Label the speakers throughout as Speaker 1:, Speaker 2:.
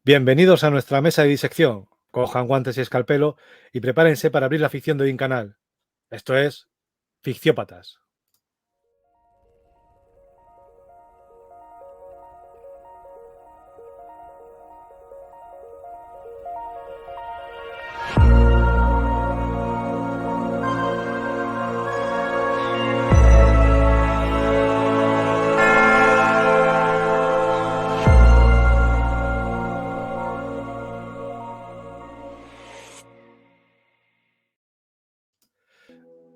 Speaker 1: Bienvenidos a nuestra mesa de disección. Cojan guantes y escalpelo y prepárense para abrir la ficción de hoy en canal. Esto es Ficciópatas.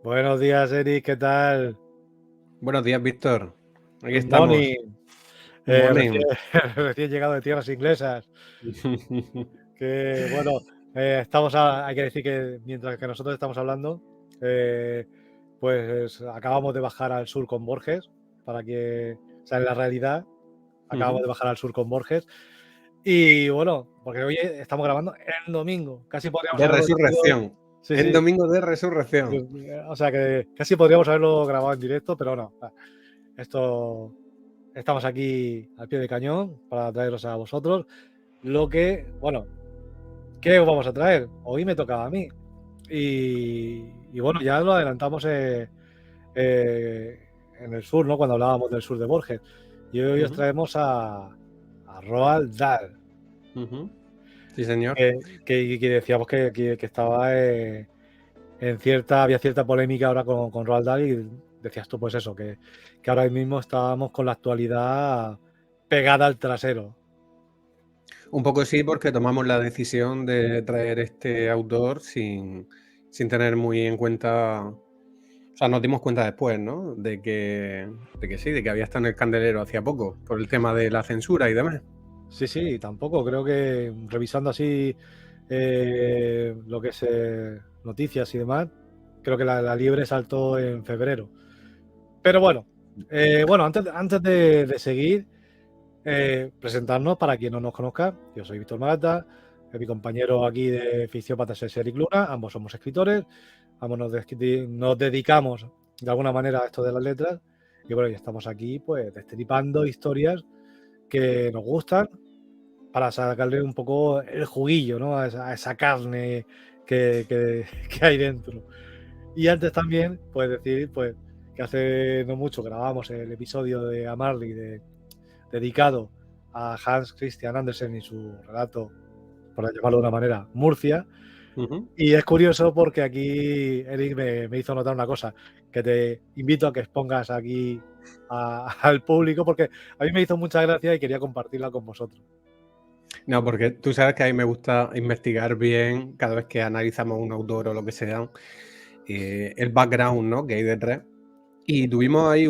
Speaker 1: Buenos días, Eric, ¿qué tal?
Speaker 2: Buenos días, Víctor. Aquí
Speaker 1: Good
Speaker 2: estamos.
Speaker 1: morning.
Speaker 2: Good morning.
Speaker 1: Recién llegado de tierras inglesas. Que bueno, hay que decir que mientras que nosotros estamos hablando, pues acabamos de bajar al sur con Borges, para que, o sea, en la realidad, acabamos de bajar al sur con Borges. Y bueno, porque hoy estamos grabando en domingo, casi podríamos
Speaker 2: De
Speaker 1: haberlo tenido.
Speaker 2: resurrección.
Speaker 1: Sí,
Speaker 2: En
Speaker 1: sí.
Speaker 2: domingo de resurrección.
Speaker 1: O sea que casi podríamos haberlo grabado en directo, pero no. Esto estamos aquí al pie del cañón para traeros a vosotros. Lo que, bueno, ¿qué os vamos a traer? Hoy me tocaba a mí. Y bueno, ya lo adelantamos en el sur, ¿no? Cuando hablábamos del sur de Borges. Y hoy os traemos a Roald Dahl.
Speaker 2: Sí, señor.
Speaker 1: Que decíamos que estaba había cierta polémica ahora con Roald Dahl y decías tú pues eso, que ahora mismo estábamos con la actualidad pegada al trasero.
Speaker 2: Un poco sí, porque tomamos la decisión de traer este autor sin tener muy en cuenta. O sea, nos dimos cuenta después, ¿no? De que sí, de que había estado en el candelero hacía poco, por el tema de la censura y demás.
Speaker 1: Sí, tampoco. Creo que revisando así lo que es noticias y demás, creo que la liebre saltó en febrero. Pero bueno, antes de seguir, presentarnos para quien no nos conozca. Yo soy Víctor Marata, mi compañero aquí de Ficciópatas es Eric Luna, ambos somos escritores, ambos nos dedicamos de alguna manera a esto de las letras y bueno, ya estamos aquí pues destripando historias que nos gustan para sacarle un poco el juguillo, ¿no? A esa carne que hay dentro. Y antes también, pues decir, pues que hace no mucho grabamos el episodio de Amarly dedicado a Hans Christian Andersen y su relato, por llamarlo de una manera, Murcia. Y es curioso porque aquí Eric me hizo notar una cosa, que te invito a que expongas aquí al público, porque a mí me hizo mucha gracia y quería compartirla con vosotros.
Speaker 2: No, porque tú sabes que a mí me gusta investigar bien cada vez que analizamos un autor o lo que sea, el background, ¿no? Que hay detrás. Y tuvimos ahí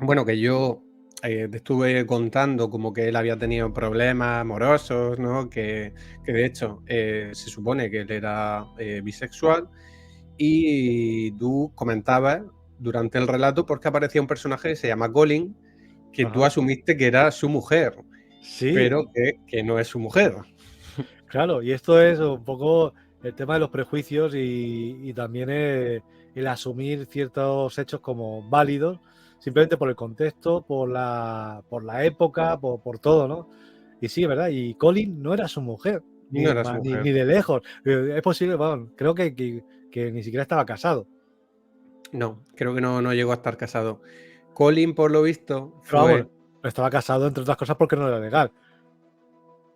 Speaker 2: bueno, que yo te estuve contando como que él había tenido problemas amorosos, ¿no? Que de hecho se supone que él era bisexual y tú comentabas durante el relato porque aparecía un personaje que se llama Colin, que tú
Speaker 1: Ajá.
Speaker 2: asumiste que era su mujer,
Speaker 1: Sí,
Speaker 2: pero que no es su mujer.
Speaker 1: claro, y esto es un poco el tema de los prejuicios y también el asumir ciertos hechos como válidos, simplemente por el contexto, por la época, por todo, ¿no? Y sí, ¿verdad? Y Colin no era su mujer,
Speaker 2: No era su
Speaker 1: ni
Speaker 2: mujer.
Speaker 1: de lejos. Es posible, bueno, creo que ni siquiera estaba casado.
Speaker 2: No, creo que no llegó a estar casado. Colin, por lo visto,
Speaker 1: Pero vamos,
Speaker 2: fue.
Speaker 1: no estaba casado, entre otras cosas, porque no era legal.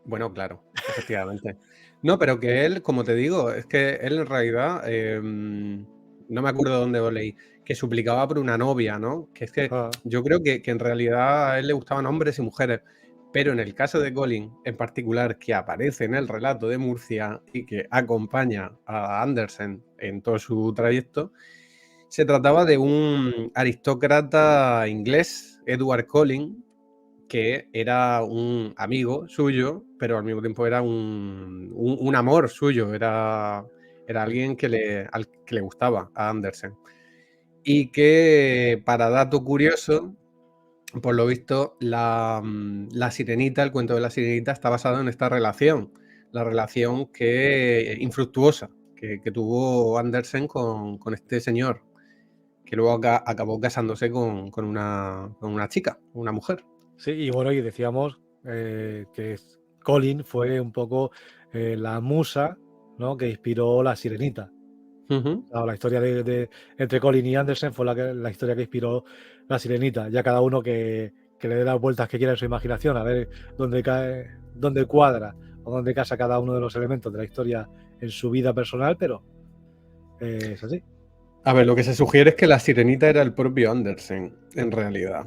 Speaker 2: Bueno, claro, efectivamente. No, pero que él, como te digo, es que él en realidad, no me acuerdo dónde lo leí, que suplicaba por una novia, ¿no? Que es que
Speaker 1: Ah,
Speaker 2: yo creo que en realidad a él le gustaban hombres y mujeres, pero en el caso de Colin en particular, que aparece en el relato de Murcia y que acompaña a Andersen en todo su trayecto, se trataba de un aristócrata inglés, Edward Collins, que era un amigo suyo, pero al mismo tiempo era un amor suyo, era alguien al que le gustaba a Andersen. Y que, para dato curioso, por lo visto, la Sirenita, el cuento de la Sirenita, está basado en esta relación, la relación infructuosa que tuvo Andersen con este señor, que luego acabó casándose con una chica, una mujer.
Speaker 1: sí, y bueno, y decíamos Colin fue un poco la musa, ¿no?, que inspiró La Sirenita. La historia entre Colin y Andersen fue la historia que inspiró La Sirenita. Ya cada uno que le dé las vueltas que quiera en su imaginación, a ver dónde cuadra o dónde casa cada uno de los elementos de la historia en su vida personal, pero es así.
Speaker 2: A ver, lo que se sugiere es que La Sirenita era el propio Andersen, en realidad.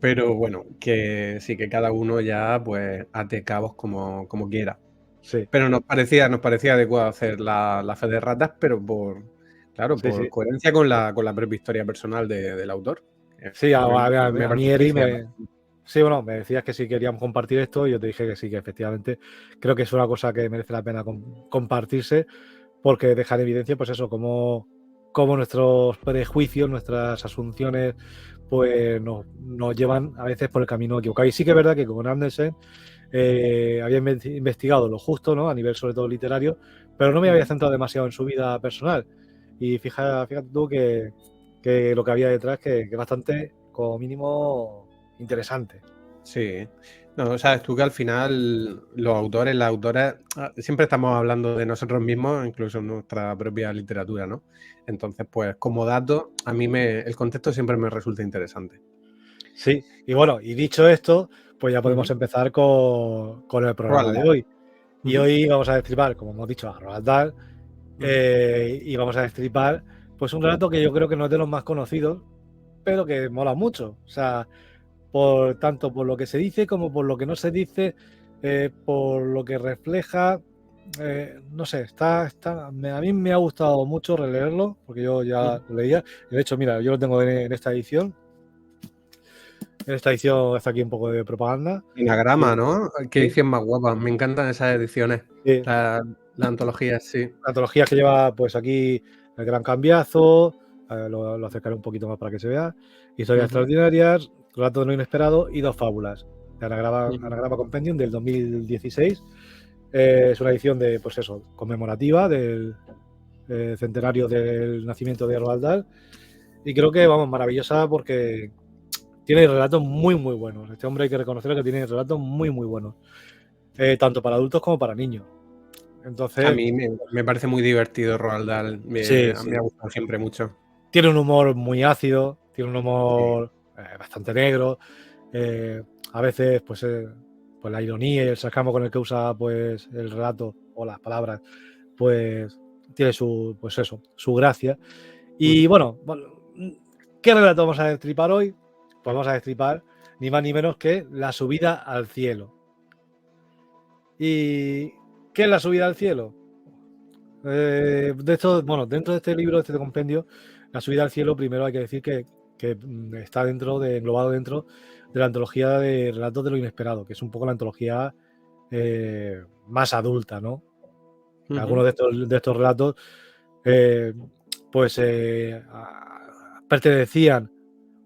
Speaker 2: Pero bueno, que sí, que cada uno ya pues ate cabos como quiera.
Speaker 1: Sí,
Speaker 2: Pero nos parecía adecuado hacer la fe de ratas, pero por
Speaker 1: sí.
Speaker 2: coherencia con la propia historia personal del autor.
Speaker 1: Sí,
Speaker 2: A mí
Speaker 1: a
Speaker 2: me
Speaker 1: mí
Speaker 2: parece
Speaker 1: Eri
Speaker 2: especial.
Speaker 1: sí, bueno, me decías que si queríamos compartir esto y yo te dije que sí, que efectivamente creo que es una cosa que merece la pena compartirse, porque deja en evidencia, pues eso, cómo nuestros prejuicios, nuestras asunciones, pues nos llevan a veces por el camino equivocado. Y sí que es verdad que con Andersen había investigado lo justo, ¿no?, a nivel sobre todo literario, pero no me había centrado demasiado en su vida personal. Y fíjate tú que lo que había detrás, que es bastante, como mínimo, interesante.
Speaker 2: Sí. No, sabes tú que al final los autores, las autoras, siempre estamos hablando de nosotros mismos, incluso en nuestra propia literatura, ¿no? Entonces, pues como dato, a mí el contexto siempre me resulta interesante.
Speaker 1: Sí, y bueno, y dicho esto, pues ya podemos
Speaker 2: Ujú.
Speaker 1: empezar con el programa
Speaker 2: Roald
Speaker 1: de
Speaker 2: Dahl.
Speaker 1: hoy. Y
Speaker 2: Ujú,
Speaker 1: hoy vamos a destripar, como hemos dicho, a Roald Dahl,
Speaker 2: ujú.
Speaker 1: y vamos a destripar pues un relato que yo creo que no es de los más conocidos, pero que mola mucho. O sea, tanto por lo que se dice como por lo que no se dice, por lo que refleja. No sé, a mí me ha gustado mucho releerlo, porque yo ya lo leía. De hecho, mira, yo lo tengo en esta edición. En esta edición está aquí un poco de propaganda.
Speaker 2: Anagrama,
Speaker 1: Y,
Speaker 2: ¿no? Qué
Speaker 1: sí,
Speaker 2: edición más guapa. Me encantan esas ediciones.
Speaker 1: sí,
Speaker 2: La antología, sí.
Speaker 1: la antología que lleva pues aquí El Gran Cambiazo, lo acercaré un poquito más para que se vea. Historias
Speaker 2: Ujú,
Speaker 1: extraordinarias, Relato de lo inesperado y Dos fábulas. De
Speaker 2: ujú,
Speaker 1: Anagrama Compendium del 2016. Es una edición de, pues eso, conmemorativa del centenario del nacimiento de Roald Dahl. Y creo que, vamos, maravillosa porque tiene relatos muy, muy buenos. Este hombre hay que reconocer que tiene relatos muy, muy buenos. Tanto para adultos como para niños.
Speaker 2: A
Speaker 1: Entonces,
Speaker 2: mí me parece muy divertido Roald Dahl.
Speaker 1: sí,
Speaker 2: A mí me
Speaker 1: sí.
Speaker 2: ha gustado siempre mucho.
Speaker 1: Tiene un humor muy ácido, tiene un
Speaker 2: Sí.
Speaker 1: humor bastante negro. eh, a veces, pues la ironía y el sarcasmo con el que usa pues el relato o las palabras, pues tiene su gracia. Y
Speaker 2: Ujú.
Speaker 1: bueno, ¿qué relato vamos a destripar hoy? Pues vamos a destripar ni más ni menos que La subida al cielo. ¿Y qué es la subida al cielo? Dentro de este libro, de este compendio, La subida al cielo, primero hay que decir que está englobado dentro de la antología de Relatos de lo Inesperado, que es un poco la antología más adulta, ¿no? Algunos
Speaker 2: Ujú.
Speaker 1: de estos relatos, eh, pues pertenecían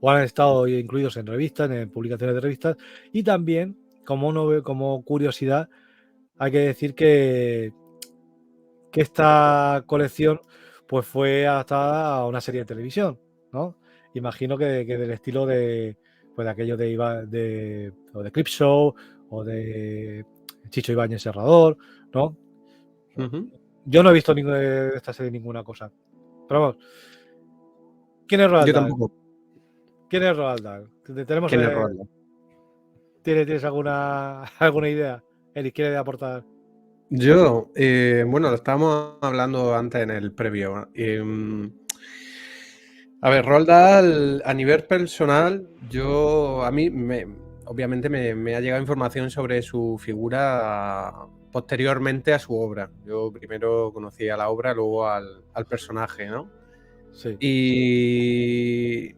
Speaker 1: o han estado incluidos en revistas, en publicaciones de revistas, y también, como curiosidad, hay que decir que esta colección pues fue adaptada a una serie de televisión, ¿no? Imagino que del estilo de aquello o de Creepshow o de Chicho Ibáñez Serrador, ¿no?
Speaker 2: Ujú.
Speaker 1: Yo no he visto de esta serie ninguna cosa. Pero vamos, ¿quién es Roald
Speaker 2: Yo
Speaker 1: Dahl?
Speaker 2: tampoco.
Speaker 1: ¿Quién es Roald Dahl? Tenemos,
Speaker 2: ¿Quién es Roald Dahl?
Speaker 1: ¿tienes alguna idea? Eric, ¿quiere aportar?
Speaker 2: Yo, bueno, lo estábamos hablando antes en el previo. A ver, Roald Dahl, a nivel personal, obviamente me ha llegado información sobre su figura posteriormente a su obra. Yo primero conocía la obra, luego al personaje, ¿no?
Speaker 1: Sí,
Speaker 2: Y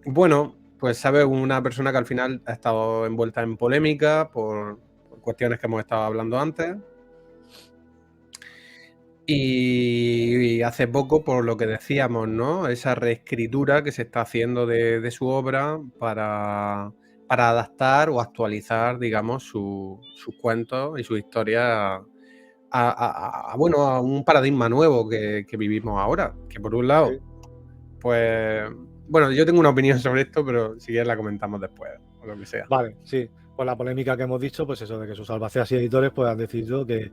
Speaker 2: bueno, pues sabe, una persona que al final ha estado envuelta en polémica por cuestiones que hemos estado hablando antes. Y hace poco, por lo que decíamos, ¿no? Esa reescritura que se está haciendo de su obra para adaptar o actualizar, digamos, sus cuentos y su historia bueno, a un paradigma nuevo que vivimos ahora. Que por un lado,
Speaker 1: sí.
Speaker 2: pues, bueno, yo tengo una opinión sobre esto, pero si quieres la comentamos después, o lo que sea.
Speaker 1: Vale, sí. Con la polémica que hemos dicho, pues eso, de que sus albaceas y editores pues, han decidido que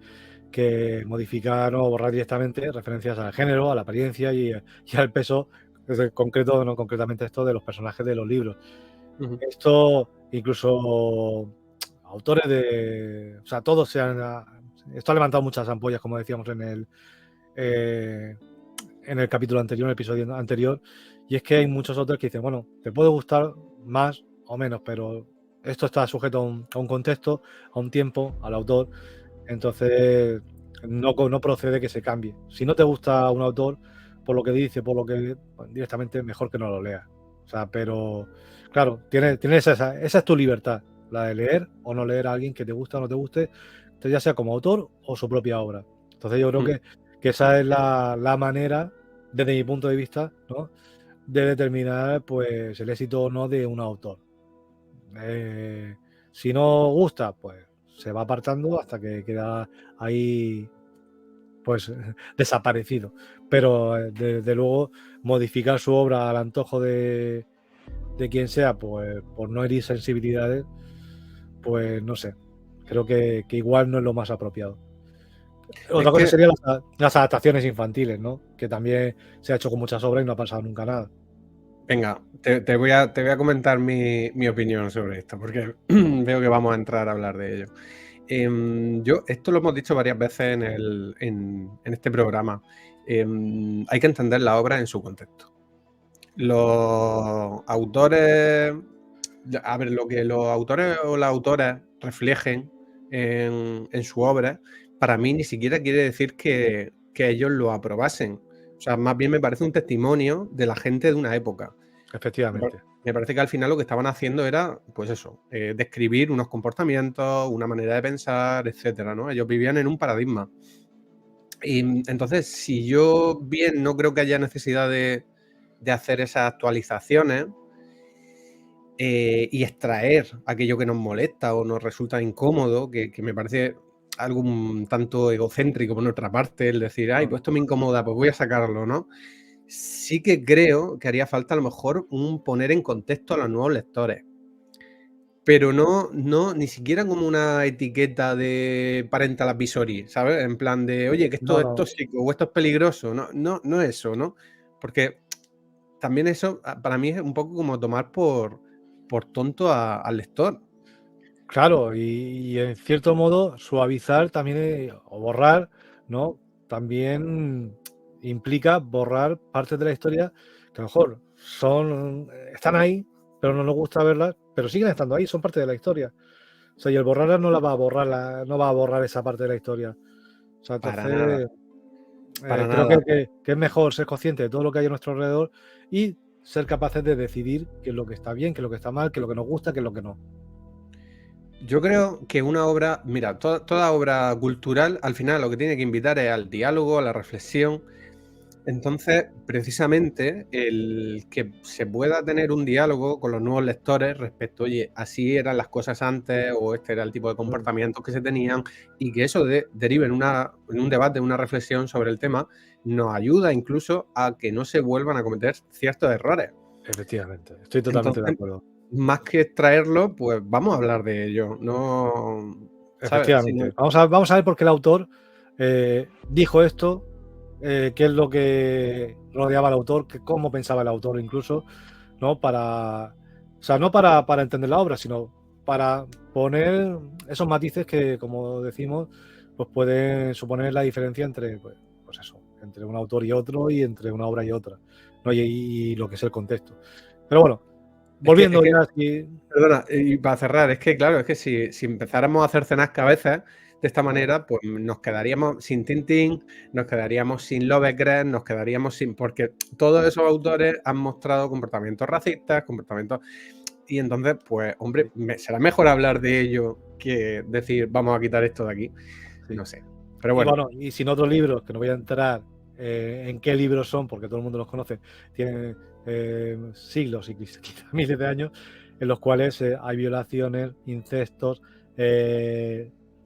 Speaker 1: modificar o borrar directamente referencias al género, a la apariencia y al peso concreto, no concretamente esto, de los personajes de los libros. Esto, incluso autores de... O sea, todos se han... Esto ha levantado muchas ampollas, como decíamos en el capítulo anterior, en el episodio anterior, y es que hay muchos autores que dicen, bueno, te puede gustar más o menos, pero esto está sujeto a un contexto, a un tiempo, al autor, entonces no procede que se cambie. Si no te gusta un autor, por lo que dice, pues, directamente mejor que no lo leas. O sea, pero claro, tienes esa es tu libertad, la de leer o no leer a alguien que te guste o no te guste, ya sea como autor o su propia obra. Entonces yo creo que esa es la manera, desde mi punto de vista, ¿no?, de determinar pues el éxito o no de un autor. Si no gusta, pues se va apartando hasta que queda ahí pues desaparecido. Pero desde luego modificar su obra al antojo de quien sea, pues por no herir sensibilidades, pues no sé. Creo que igual no es lo más apropiado. Otra cosa serían las adaptaciones infantiles, ¿no? Que también se ha hecho con muchas obras y no ha pasado nunca nada.
Speaker 2: Venga, te voy a comentar mi opinión sobre esto, porque veo que vamos a entrar a hablar de ello. Esto lo hemos dicho varias veces en este programa. Hay que entender la obra en su contexto. Los autores, a ver, lo que los autores o las autoras reflejen en su obra, para mí ni siquiera quiere decir que ellos lo aprobasen. O sea, más bien me parece un testimonio de la gente de una época.
Speaker 1: Efectivamente.
Speaker 2: Me parece que al final lo que estaban haciendo era, pues eso, describir unos comportamientos, una manera de pensar, etcétera, ¿no? Ellos vivían en un paradigma. Y entonces, si yo bien no creo que haya necesidad de hacer esas actualizaciones y extraer aquello que nos molesta o nos resulta incómodo, que me parece algo un tanto egocéntrico por nuestra parte, el decir, ay, pues esto me incomoda, pues voy a sacarlo, ¿no? Sí que creo que haría falta a lo mejor un poner en contexto a los nuevos lectores. Pero no, ni siquiera como una etiqueta de parental advisory, ¿sabes? En plan de, oye, que esto es tóxico o esto es peligroso. No eso, ¿no? Porque también eso para mí es un poco como tomar por tonto al lector.
Speaker 1: Claro, y en cierto modo suavizar también o borrar, ¿no? También implica borrar partes de la historia que a lo mejor están ahí, pero no nos gusta verlas, pero siguen estando ahí, son parte de la historia. O sea, y el borrarlas no la va a borrar, no va a borrar esa parte de la historia. O sea,
Speaker 2: Para nada.
Speaker 1: entonces
Speaker 2: Para
Speaker 1: creo
Speaker 2: nada.
Speaker 1: que es mejor ser consciente de todo lo que hay a nuestro alrededor y ser capaces de decidir qué es lo que está bien, qué es lo que está mal, qué es lo que nos gusta, qué es lo que no.
Speaker 2: Yo creo que una obra, mira, toda obra cultural al final lo que tiene que invitar es al diálogo, a la reflexión. Entonces, precisamente, el que se pueda tener un diálogo con los nuevos lectores respecto, oye, así eran las cosas antes o este era el tipo de comportamientos que se tenían y que eso derive en un debate, en una reflexión sobre el tema, nos ayuda incluso a que no se vuelvan a cometer ciertos errores.
Speaker 1: Efectivamente, estoy totalmente de acuerdo.
Speaker 2: Más que extraerlo, pues vamos a hablar de ello. No, ¿sabes?
Speaker 1: Efectivamente. Vamos a ver por qué el autor dijo esto, qué es lo que rodeaba al autor, cómo pensaba el autor incluso, ¿no? O sea, no para entender la obra, sino para poner esos matices que, como decimos, pues pueden suponer la diferencia entre, pues eso, entre un autor y otro y entre una obra y otra, ¿no? Y lo que es el contexto. Pero bueno, volviendo ya así.
Speaker 2: Perdona, y para cerrar, es que claro, es que si empezáramos a hacer cenas cabezas de esta manera, pues nos quedaríamos sin Tintín, nos quedaríamos sin Lovecraft, nos quedaríamos sin... Porque todos esos autores han mostrado comportamientos racistas, comportamientos... Y entonces, pues, hombre, será mejor hablar de ello que decir, vamos a quitar esto de aquí.
Speaker 1: Sí.
Speaker 2: No sé. Pero bueno.
Speaker 1: Y sin otros libros, que no voy a entrar en qué libros son, porque todo el mundo los conoce, tienen siglos y quizá miles de años, en los cuales hay violaciones, incestos,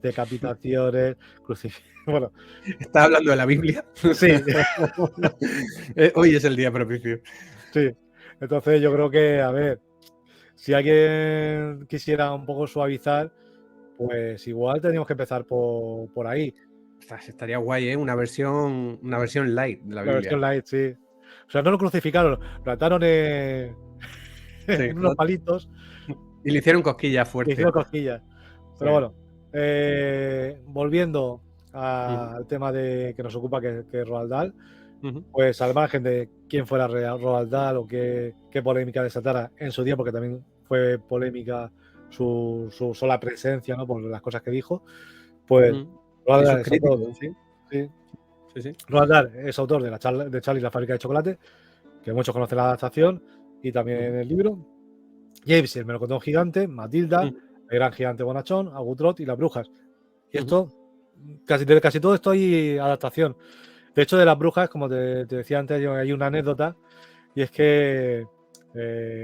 Speaker 1: decapitaciones, crucifixos. Bueno,
Speaker 2: ¿Estás hablando de la Biblia?
Speaker 1: Sí.
Speaker 2: Hoy es el día propicio.
Speaker 1: Sí. Entonces yo creo que, a ver, si alguien quisiera un poco suavizar, pues igual tendríamos que empezar por ahí.
Speaker 2: Ostras, estaría guay, ¿eh? Una versión light de la
Speaker 1: La
Speaker 2: Biblia.
Speaker 1: versión light, sí. O sea, no lo crucificaron, lo ataron en,
Speaker 2: Sí.
Speaker 1: en unos palitos
Speaker 2: Y le hicieron cosquillas
Speaker 1: y
Speaker 2: fuertes.
Speaker 1: hicieron cosquillas. Pero
Speaker 2: Sí.
Speaker 1: bueno, volviendo
Speaker 2: Ujú,
Speaker 1: al tema que nos ocupa, que es Roald Dahl,
Speaker 2: ujú,
Speaker 1: pues al margen de quién fuera Roald Dahl o qué polémica desatara en su día, porque también fue polémica su sola presencia, ¿no? Por las cosas que dijo, pues
Speaker 2: ujú.
Speaker 1: Roald
Speaker 2: Y
Speaker 1: Dahl
Speaker 2: sus
Speaker 1: es autor,
Speaker 2: críticos, sí.
Speaker 1: sí,
Speaker 2: Sí, sí.
Speaker 1: Roald Dahl es autor de Charlie y la fábrica de chocolate, que muchos conocen la adaptación y también
Speaker 2: Ujú,
Speaker 1: el libro. James y el melocotón gigante, Matilda,
Speaker 2: ujú,
Speaker 1: el gran gigante bonachón, Agutrot y las brujas. Y
Speaker 2: ujú,
Speaker 1: esto, de casi todo esto hay adaptación. De hecho, de las brujas, como te decía antes, hay una anécdota, y es que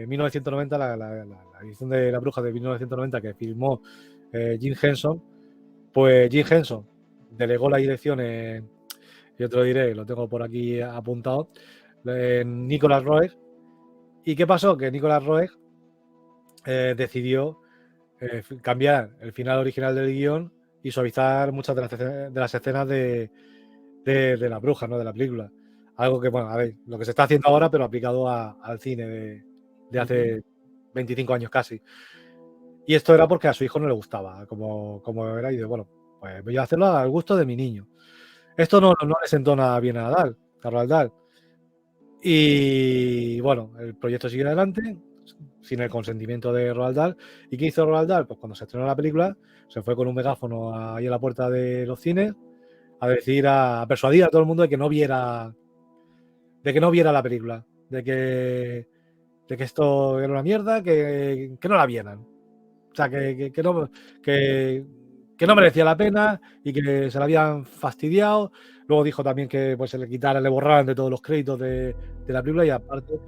Speaker 1: 1990, la edición de las brujas de 1990 que filmó Jim Henson, pues Jim Henson delegó la dirección yo te lo diré, lo tengo por aquí apuntado, en Nicholas Roeg. ¿Y qué pasó? Que Nicholas Roeg decidió cambiar el final original del guión y suavizar muchas de las escenas de las brujas, ¿no? De la película. Algo que, bueno, a ver, lo que se está haciendo ahora, pero aplicado al cine de
Speaker 2: ujú.
Speaker 1: hace 25 años casi. Y esto era porque a su hijo no le gustaba, como era, y de, bueno, pues voy a hacerlo al gusto de mi niño. Esto no le sentó nada bien a Roald Dahl. Y bueno, el proyecto sigue adelante sin el consentimiento de Roald Dahl. ¿Y qué hizo Roald Dahl? Pues cuando se estrenó la película, se fue con un megáfono ahí a la puerta de los cines a decir, a persuadir a todo el mundo de que no viera la película, de que esto era una mierda, que no la vieran. O sea, que, que no merecía la pena y que se la habían fastidiado. Luego dijo también que pues, se le quitaran, le borraran de todos los créditos de la película y aparte,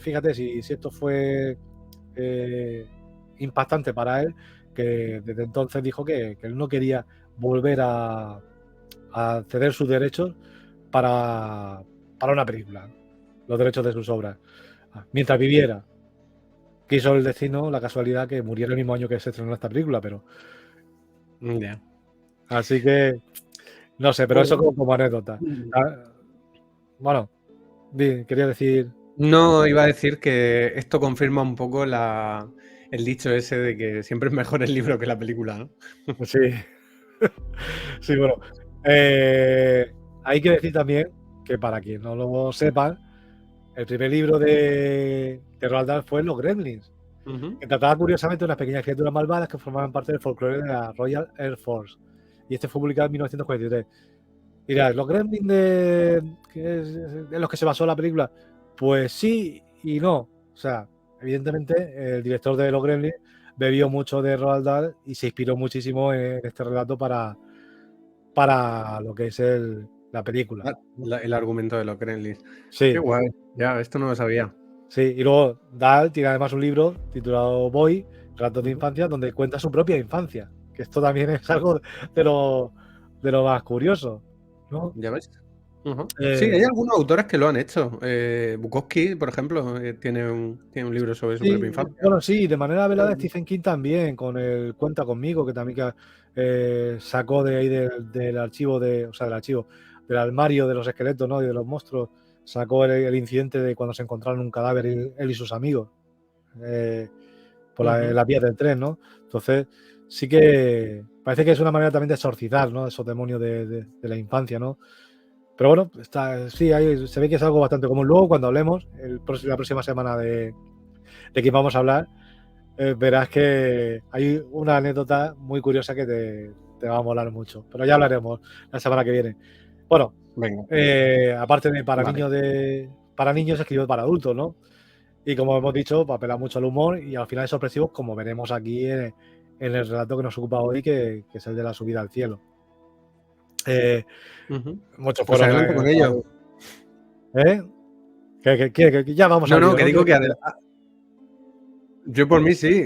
Speaker 1: fíjate si esto fue eh, impactante para él, que desde entonces dijo que él no quería volver a ceder sus derechos para, para una película, los derechos de sus obras. Mientras viviera, quiso el destino, la casualidad, que muriera el mismo año que se estrenó esta película, pero
Speaker 2: Ya.
Speaker 1: así que no sé, pero eso
Speaker 2: Bueno.
Speaker 1: como anécdota. Ah, bueno, quería decir,
Speaker 2: No, iba a decir que esto confirma un poco el dicho ese de que siempre es mejor el libro que la película, ¿no?
Speaker 1: sí, sí, bueno, eh, hay que decir también que para quien no lo sepa, el primer libro de Roald Dahl fue Los Gremlins,
Speaker 2: Ujú,
Speaker 1: que trataba curiosamente de unas pequeñas criaturas malvadas que formaban parte del folclore de la Royal Air Force. Y este fue publicado en 1943. Dirás, ¿los Gremlins de los que se basó la película? Pues sí y no. O sea, evidentemente el director de los Gremlins bebió mucho de Roald Dahl y se inspiró muchísimo en este relato para lo que es la película.
Speaker 2: el argumento de los Gremlins. Qué
Speaker 1: Sí,
Speaker 2: guay. Ya, esto no lo sabía.
Speaker 1: sí. Y luego Dahl tiene además un libro titulado Boy, Relatos de
Speaker 2: Ujú.
Speaker 1: Infancia, donde cuenta su propia infancia. Que esto también es algo de lo más curioso, ¿no?
Speaker 2: ¿Ya ves? Ujú. Sí,
Speaker 1: Eh,
Speaker 2: hay algunos autores que lo han hecho. Bukowski, por ejemplo, tiene un libro sobre su
Speaker 1: Sí,
Speaker 2: propia infancia.
Speaker 1: bueno, sí, de manera velada Stephen King también, con el Cuenta conmigo, que también sacó de ahí del archivo o sea, del archivo, del armario de los esqueletos, ¿no? Y de los monstruos, sacó el incidente de cuando se encontraron un cadáver él y sus amigos eh, por
Speaker 2: Ujú.
Speaker 1: las vías del tren, ¿no? Entonces, sí que parece que es una manera también de exorcizar, ¿no? Esos demonios de la infancia, ¿no? Pero bueno, sí, ahí se ve que es algo bastante común. Luego, cuando hablemos, la próxima semana de quién vamos a hablar, verás que hay una anécdota muy curiosa que te va a molar mucho. Pero ya hablaremos la semana que viene. Bueno,
Speaker 2: Venga,
Speaker 1: aparte de
Speaker 2: vale.
Speaker 1: para niños, escribió para adultos, ¿no? Y como hemos dicho, apela mucho al humor y al final es sorpresivo, como veremos aquí en el relato que nos ocupa hoy, que es el de la subida al cielo. Eh,
Speaker 2: Ujú.
Speaker 1: muchos
Speaker 2: Pues
Speaker 1: fueron.
Speaker 2: adelante con ello.
Speaker 1: ¿Eh? Que ya vamos
Speaker 2: No,
Speaker 1: al
Speaker 2: no,
Speaker 1: lío,
Speaker 2: que
Speaker 1: ¿no?
Speaker 2: digo
Speaker 1: ¿Quieres
Speaker 2: que
Speaker 1: que-
Speaker 2: yo por mí sí.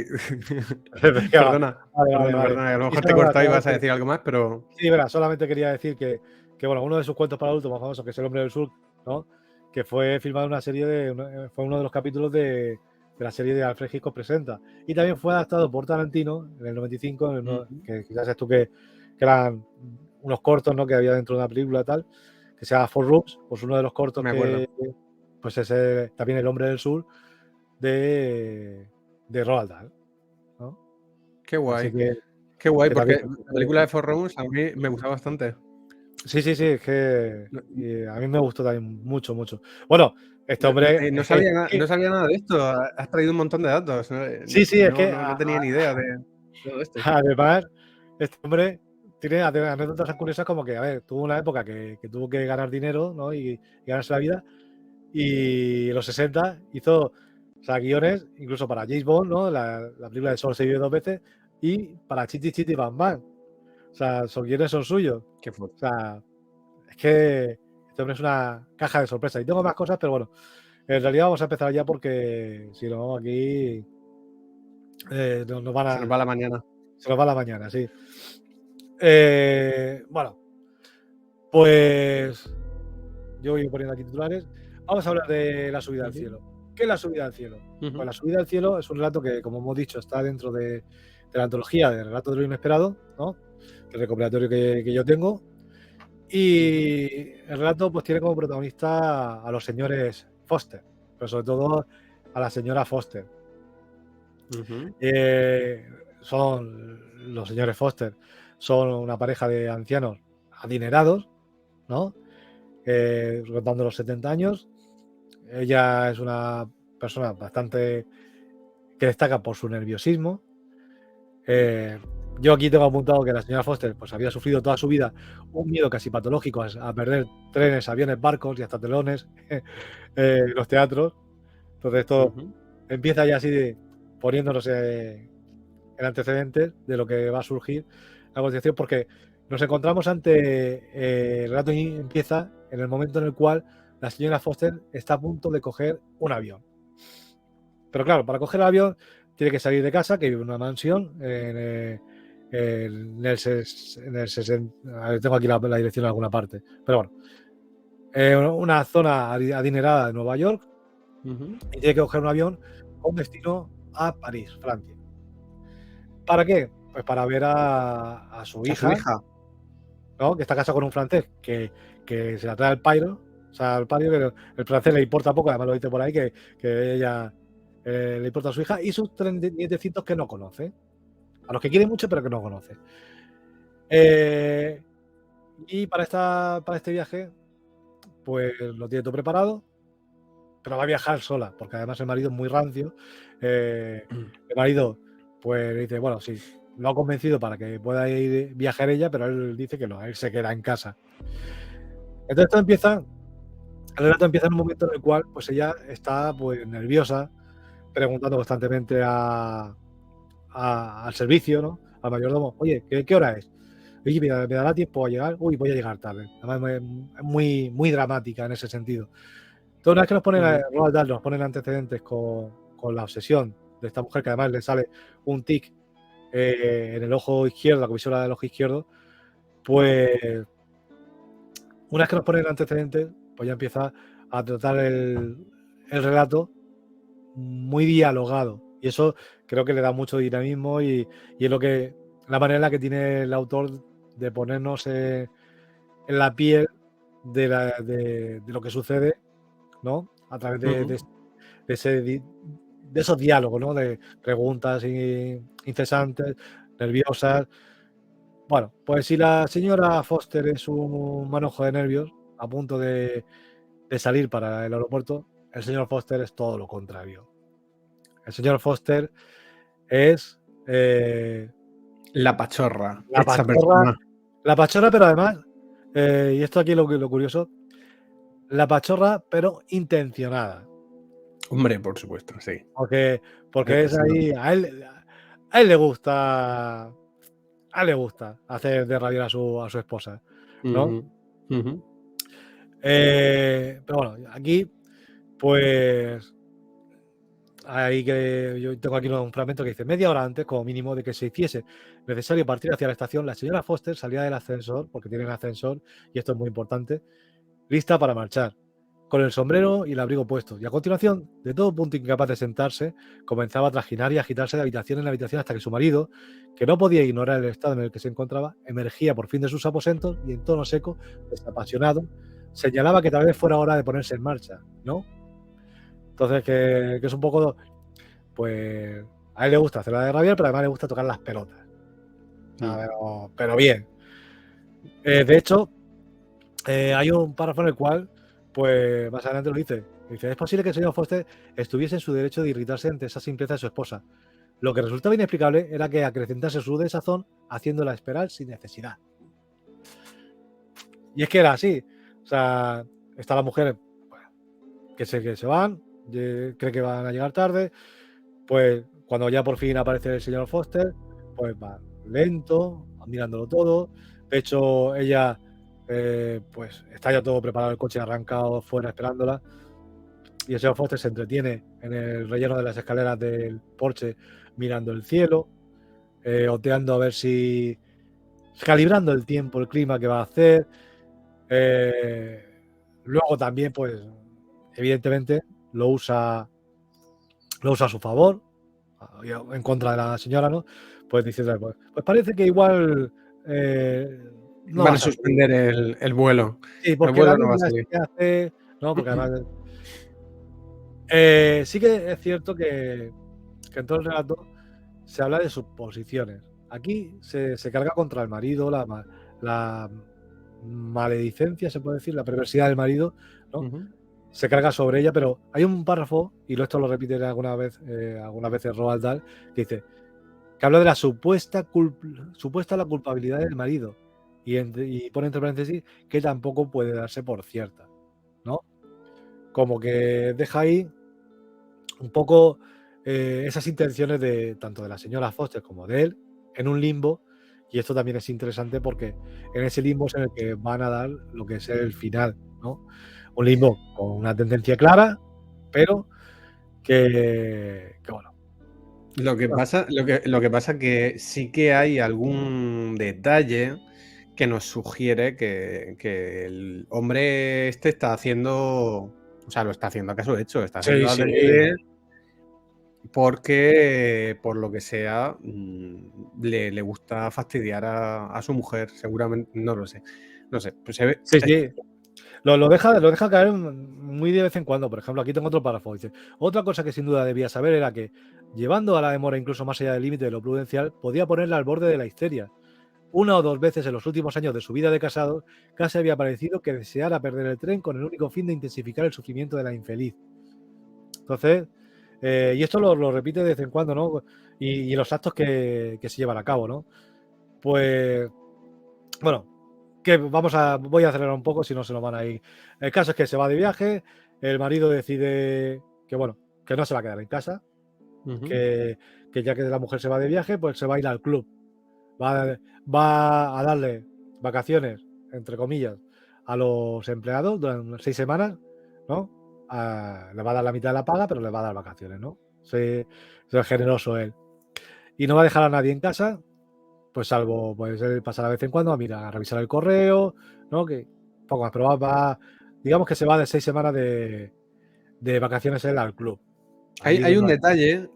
Speaker 1: Venga, va.
Speaker 2: Perdona,
Speaker 1: Vale, vale,
Speaker 2: perdona,
Speaker 1: vale.
Speaker 2: perdona. A lo
Speaker 1: Y
Speaker 2: mejor te he cortado y vas a decir algo más, pero.
Speaker 1: sí, verá, solamente quería decir que, bueno, uno de sus cuentos para adultos más famosos, que es El hombre del sur, ¿no? Que fue filmado en una serie fue uno de los capítulos de la serie de Alfred Hitchcock Presenta. Y también fue adaptado por Tarantino en el 95, que quizás sabes tú que eran unos cortos, ¿no?, que había dentro de una película tal, que se llama Four Rooms, pues uno de los cortos
Speaker 2: Me acuerdo.
Speaker 1: pues es también El Hombre del Sur de Roald Dahl, ¿no?
Speaker 2: Qué
Speaker 1: Así
Speaker 2: guay.
Speaker 1: que
Speaker 2: Qué guay,
Speaker 1: también...
Speaker 2: porque la película de Four Rooms a mí me gusta bastante.
Speaker 1: Sí, es que a mí me gustó también mucho. Bueno, este hombre...
Speaker 2: No sabía nada de esto. Has traído un montón de datos.
Speaker 1: Sí, es que
Speaker 2: No tenía ni idea de todo esto.
Speaker 1: además, este hombre tiene anécdotas curiosas como que, a ver, tuvo una época que tuvo que ganar dinero, ¿no?, y ganarse la vida, y en los 60 hizo, o sea, guiones incluso para James Bond, ¿no?, la película de Solo se vive dos veces, y para Chiti Chiti Bam Bam. O sea, son guiones son suyos.
Speaker 2: Qué fuerte.
Speaker 1: O sea, es que este hombre es una caja de sorpresas. Y tengo más cosas, pero bueno, en realidad vamos a empezar ya porque si no, aquí nos van a...
Speaker 2: Se nos va la mañana.
Speaker 1: Se nos va la mañana, sí. Bueno, pues yo voy poniendo aquí titulares. Vamos a hablar de La subida al cielo. ¿Qué es La subida al cielo? Pues La subida al cielo es un relato que, como hemos dicho, está dentro de la antología de Relatos de lo Inesperado, ¿no?, que es el recopilatorio que yo tengo. Y el relato pues tiene como protagonista a los señores Foster, pero sobre todo a la señora Foster. Son los señores Foster, son una pareja de ancianos adinerados, ¿no?, rondando los 70 años. Ella es una persona bastante que destaca por su nerviosismo. Yo aquí tengo apuntado que la señora Foster pues había sufrido toda su vida un miedo casi patológico a perder trenes, aviones, barcos y hasta telones en los teatros. Entonces esto empieza ya así poniéndonos en antecedentes de lo que va a surgir a continuación, porque nos encontramos ante el relato empieza en el momento en el cual la señora Foster está a punto de coger un avión. Pero claro, para coger el avión tiene que salir de casa, que vive en una mansión en el 60. Tengo aquí la dirección en alguna parte, pero bueno, una zona adinerada de Nueva York, y tiene que coger un avión con destino a París, Francia. ¿Para qué? Pues para ver a su hija, ¿no?, que está casada con un francés que se la trae al pairo, o sea, al pario, que el francés le importa poco, además lo dice por ahí, que ella le importa a su hija y sus 3 nietecitos que no conoce, a los que quiere mucho pero que no conoce. Y para este viaje pues lo tiene todo preparado, pero va a viajar sola, porque además el marido es muy rancio. El marido pues le dice, bueno, sí, lo ha convencido para que pueda viajar ella, pero él dice que no, él se queda en casa. Entonces el relato empieza en un momento en el cual pues ella está pues nerviosa, preguntando constantemente al servicio, ¿no?, al mayordomo, oye, ¿qué hora es? Oye, ¿me dará tiempo a llegar? Uy, voy a llegar tarde. Además es muy dramática en ese sentido. Entonces, una vez que nos ponen Roald Dahl, nos ponen antecedentes con la obsesión de esta mujer, que además le sale un tic en el ojo izquierdo, la comisura del ojo izquierdo, pues una vez que nos ponen antecedentes, pues ya empieza a tratar el relato muy dialogado. Y eso creo que le da mucho dinamismo y es la manera en la que tiene el autor de ponernos en la piel de lo que sucede, ¿no?, a través de esos diálogos, ¿no?, de preguntas incesantes, nerviosas. Bueno, pues si la señora Foster es un manojo de nervios a punto de salir para el aeropuerto, el señor Foster es todo lo contrario. El señor Foster es
Speaker 2: la pachorra.
Speaker 1: La pachorra, pero además, y esto aquí es lo curioso, la pachorra, pero intencionada.
Speaker 2: Hombre, por supuesto, sí.
Speaker 1: Porque es ahí, a él le gusta hacer de rabiar a su esposa, ¿no? Pero bueno, aquí, pues, ahí que yo tengo aquí un fragmento que dice: media hora antes, como mínimo, de que se hiciese necesario partir hacia la estación, la señora Foster salía del ascensor, porque tienen ascensor, y esto es muy importante, lista para marchar. con el sombrero y el abrigo puesto, y a continuación, de todo punto incapaz de sentarse, comenzaba a trajinar y agitarse de habitación en habitación hasta que su marido, que no podía ignorar el estado en el que se encontraba, emergía por fin de sus aposentos y en tono seco, desapasionado, señalaba que tal vez fuera hora de ponerse en marcha, ¿no? Entonces, que es un poco, pues, a él le gusta hacer la de rabiar, pero además le gusta tocar las pelotas. O sea, pero bien. De hecho, hay un párrafo en el cual, pues, más adelante lo dice. Dice, es posible que el señor Foster estuviese en su derecho de irritarse ante esa simpleza de su esposa. Lo que resultaba inexplicable era que acrecentase su desazón haciéndola esperar sin necesidad. Y es que era así. O sea, está la mujer, bueno, que se van, cree que van a llegar tarde, pues cuando ya por fin aparece el señor Foster, pues va lento, mirándolo todo. De hecho, ella pues está ya todo preparado, el coche arrancado fuera esperándola. Y el señor Foster se entretiene en el relleno de las escaleras del porche mirando el cielo, oteando a ver si... calibrando el tiempo, el clima que va a hacer. Luego también, pues, evidentemente, lo usa a su favor, en contra de la señora, ¿no? Pues diciendo, pues parece que igual no
Speaker 2: Van a
Speaker 1: vas a salir.
Speaker 2: suspender el vuelo.
Speaker 1: Sí,
Speaker 2: El
Speaker 1: porque el
Speaker 2: vuelo no
Speaker 1: avión
Speaker 2: va a
Speaker 1: ya
Speaker 2: salir.
Speaker 1: se hace, ¿no? Porque además sí que es cierto que en todo el relato se habla de sus posiciones. Aquí se carga contra el marido, la maledicencia, se puede decir, la perversidad del marido, ¿no? Se carga sobre ella, pero hay un párrafo, y esto lo repite algunas veces Roald Dahl, que dice que habla de la supuesta la culpabilidad del marido y pone entre paréntesis que tampoco puede darse por cierta, ¿no? Como que deja ahí un poco esas intenciones de tanto de la señora Foster como de él en un limbo, y esto también es interesante porque en ese limbo es en el que van a dar lo que es el final, ¿no? Un limbo con una tendencia clara, pero que bueno.
Speaker 2: Lo que pasa que sí que hay algún detalle que nos sugiere que el hombre este está haciendo, o sea, lo está haciendo a caso hecho, está haciendo
Speaker 1: Sí,
Speaker 2: las
Speaker 1: sí.
Speaker 2: deberes porque, por lo que sea, le gusta fastidiar a su mujer, seguramente, no lo sé. No sé, pues se ve.
Speaker 1: Sí, sí. Lo deja caer muy de vez en cuando. Por ejemplo, aquí tengo otro párrafo. Dice, otra cosa que sin duda debía saber era que, llevando a la demora incluso más allá del límite de lo prudencial, podía ponerla al borde de la histeria. Una o dos veces en los últimos años de su vida de casado, casi había parecido que deseara perder el tren con el único fin de intensificar el sufrimiento de la infeliz. Entonces, y esto lo repite de vez en cuando, ¿no? Y los actos que se llevan a cabo, ¿no? Pues, bueno, voy a acelerar un poco, si no se nos van a ir. El caso es que se va de viaje, el marido decide que, bueno, que no se va a quedar en casa, que ya que la mujer se va de viaje, pues se va a ir al club. Va a darle vacaciones, entre comillas, a los empleados durante 6 semanas, ¿no? Le va a dar la mitad de la paga, pero le va a dar vacaciones, ¿no? Es generoso él. Y no va a dejar a nadie en casa, pues salvo, pues él pasa de vez en cuando a revisar el correo, ¿no? Que poco más, pero digamos que se va de 6 semanas de vacaciones él al club.
Speaker 2: Hay un detalle,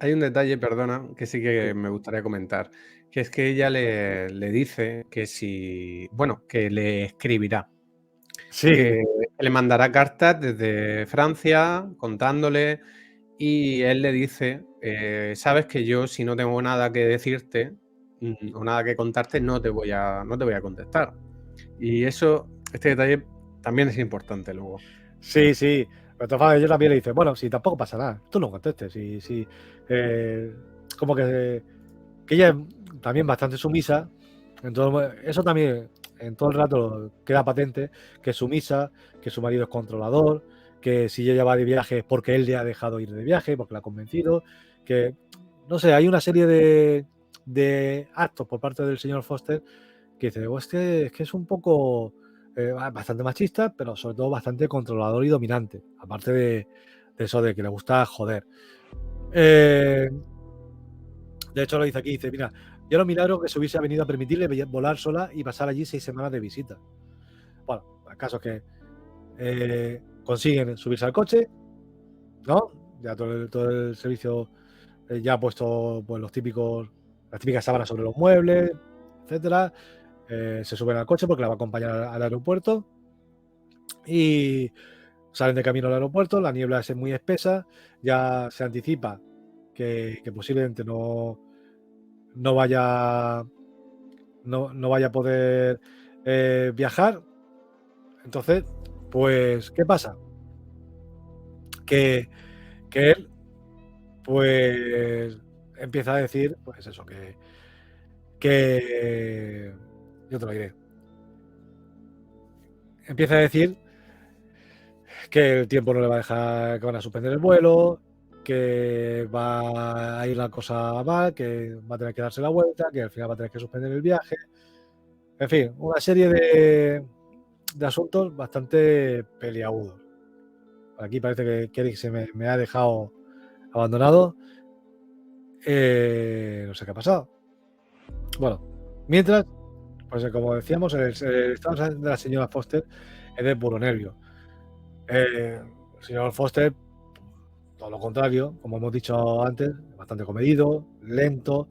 Speaker 2: perdona, que sí que me gustaría comentar, que es que ella le dice que que le escribirá,
Speaker 1: Sí,
Speaker 2: que le mandará cartas desde Francia contándole, y él le dice, sabes que yo, si no tengo nada que decirte o nada que contarte, no te voy a contestar. Y este detalle también es importante luego.
Speaker 1: sí, sí. Pero de todas formas, ella también le dice, bueno, si tampoco pasa nada, tú no contestes. Sí, como que ella es también bastante sumisa. Entonces, eso también en todo el rato queda patente, que es sumisa, que su marido es controlador, que si ella va de viaje es porque él le ha dejado ir de viaje, porque la ha convencido, que, no sé, hay una serie de actos por parte del señor Foster que dice, es que es un poco bastante machista, pero sobre todo bastante controlador y dominante, aparte de eso de que le gusta joder. De hecho, lo dice aquí, dice, mira, yo era un milagro que se hubiese venido a permitirle volar sola y pasar allí 6 semanas de visita. Bueno, el caso es que consiguen subirse al coche, ¿no? Ya todo el servicio ya ha puesto pues, las típicas sábanas sobre los muebles, etcétera. Se suben al coche porque la va a acompañar al aeropuerto y salen de camino al aeropuerto. La niebla es muy espesa, ya se anticipa que posiblemente no vaya a poder viajar. Entonces, pues, ¿qué pasa? Que él, pues, empieza a decir, pues eso, que yo te lo diré. Empieza a decir que el tiempo no le va a dejar, que van a suspender el vuelo, que va a ir la cosa mal, que va a tener que darse la vuelta, que al final va a tener que suspender el viaje. En fin, una serie de asuntos bastante peliagudos. Aquí parece que Eric se me ha dejado abandonado. No sé qué ha pasado. Bueno, mientras, pues como decíamos, el estado de la señora Foster es de puro nervio. El señor Foster, todo lo contrario, como hemos dicho antes, bastante comedido, lento,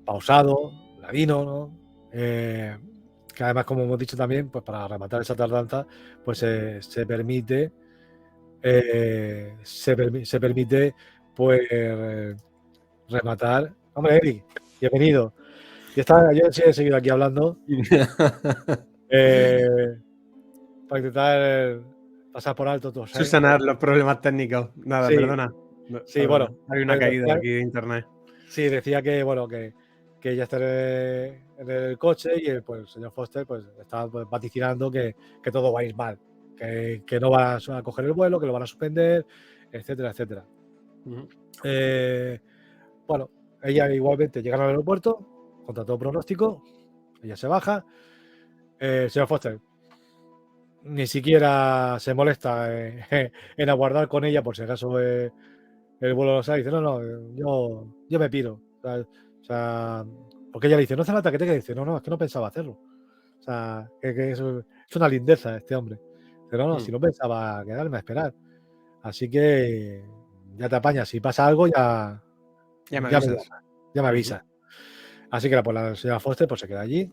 Speaker 1: pausado, ladino, ¿no? Que además, como hemos dicho también, pues para rematar esa tardanza, pues se permite, pues rematar. Hombre, Eric, bienvenido. Yo sí he seguido aquí hablando para intentar pasar por alto todo.
Speaker 2: Subsanar los problemas técnicos. Nada,
Speaker 1: Sí,
Speaker 2: perdona.
Speaker 1: sí,
Speaker 2: Perdona.
Speaker 1: bueno,
Speaker 2: Hay una
Speaker 1: pues
Speaker 2: caída aquí de internet.
Speaker 1: sí, decía que bueno, que ya está en el coche y el señor Foster pues estaba pues, vaticinando que todo va a ir mal, que no van a coger el vuelo, que lo van a suspender, etcétera, etcétera. Bueno, ella igualmente llega al aeropuerto, contra todo pronóstico, ella se baja, el señor Foster ni siquiera se molesta en aguardar con ella por si acaso el vuelo lo sabe. Dice, no, yo me piro. O sea, porque ella le dice, no hace falta que te quedes. Dice, no, es que no pensaba hacerlo. O sea, que es una lindeza este hombre. Dice, no, si no pensaba quedarme a esperar. Así que ya te apañas. Si pasa algo, ya
Speaker 2: me
Speaker 1: me
Speaker 2: avisas.
Speaker 1: Ya me avisas. Así que pues, la señora Foster pues, se queda allí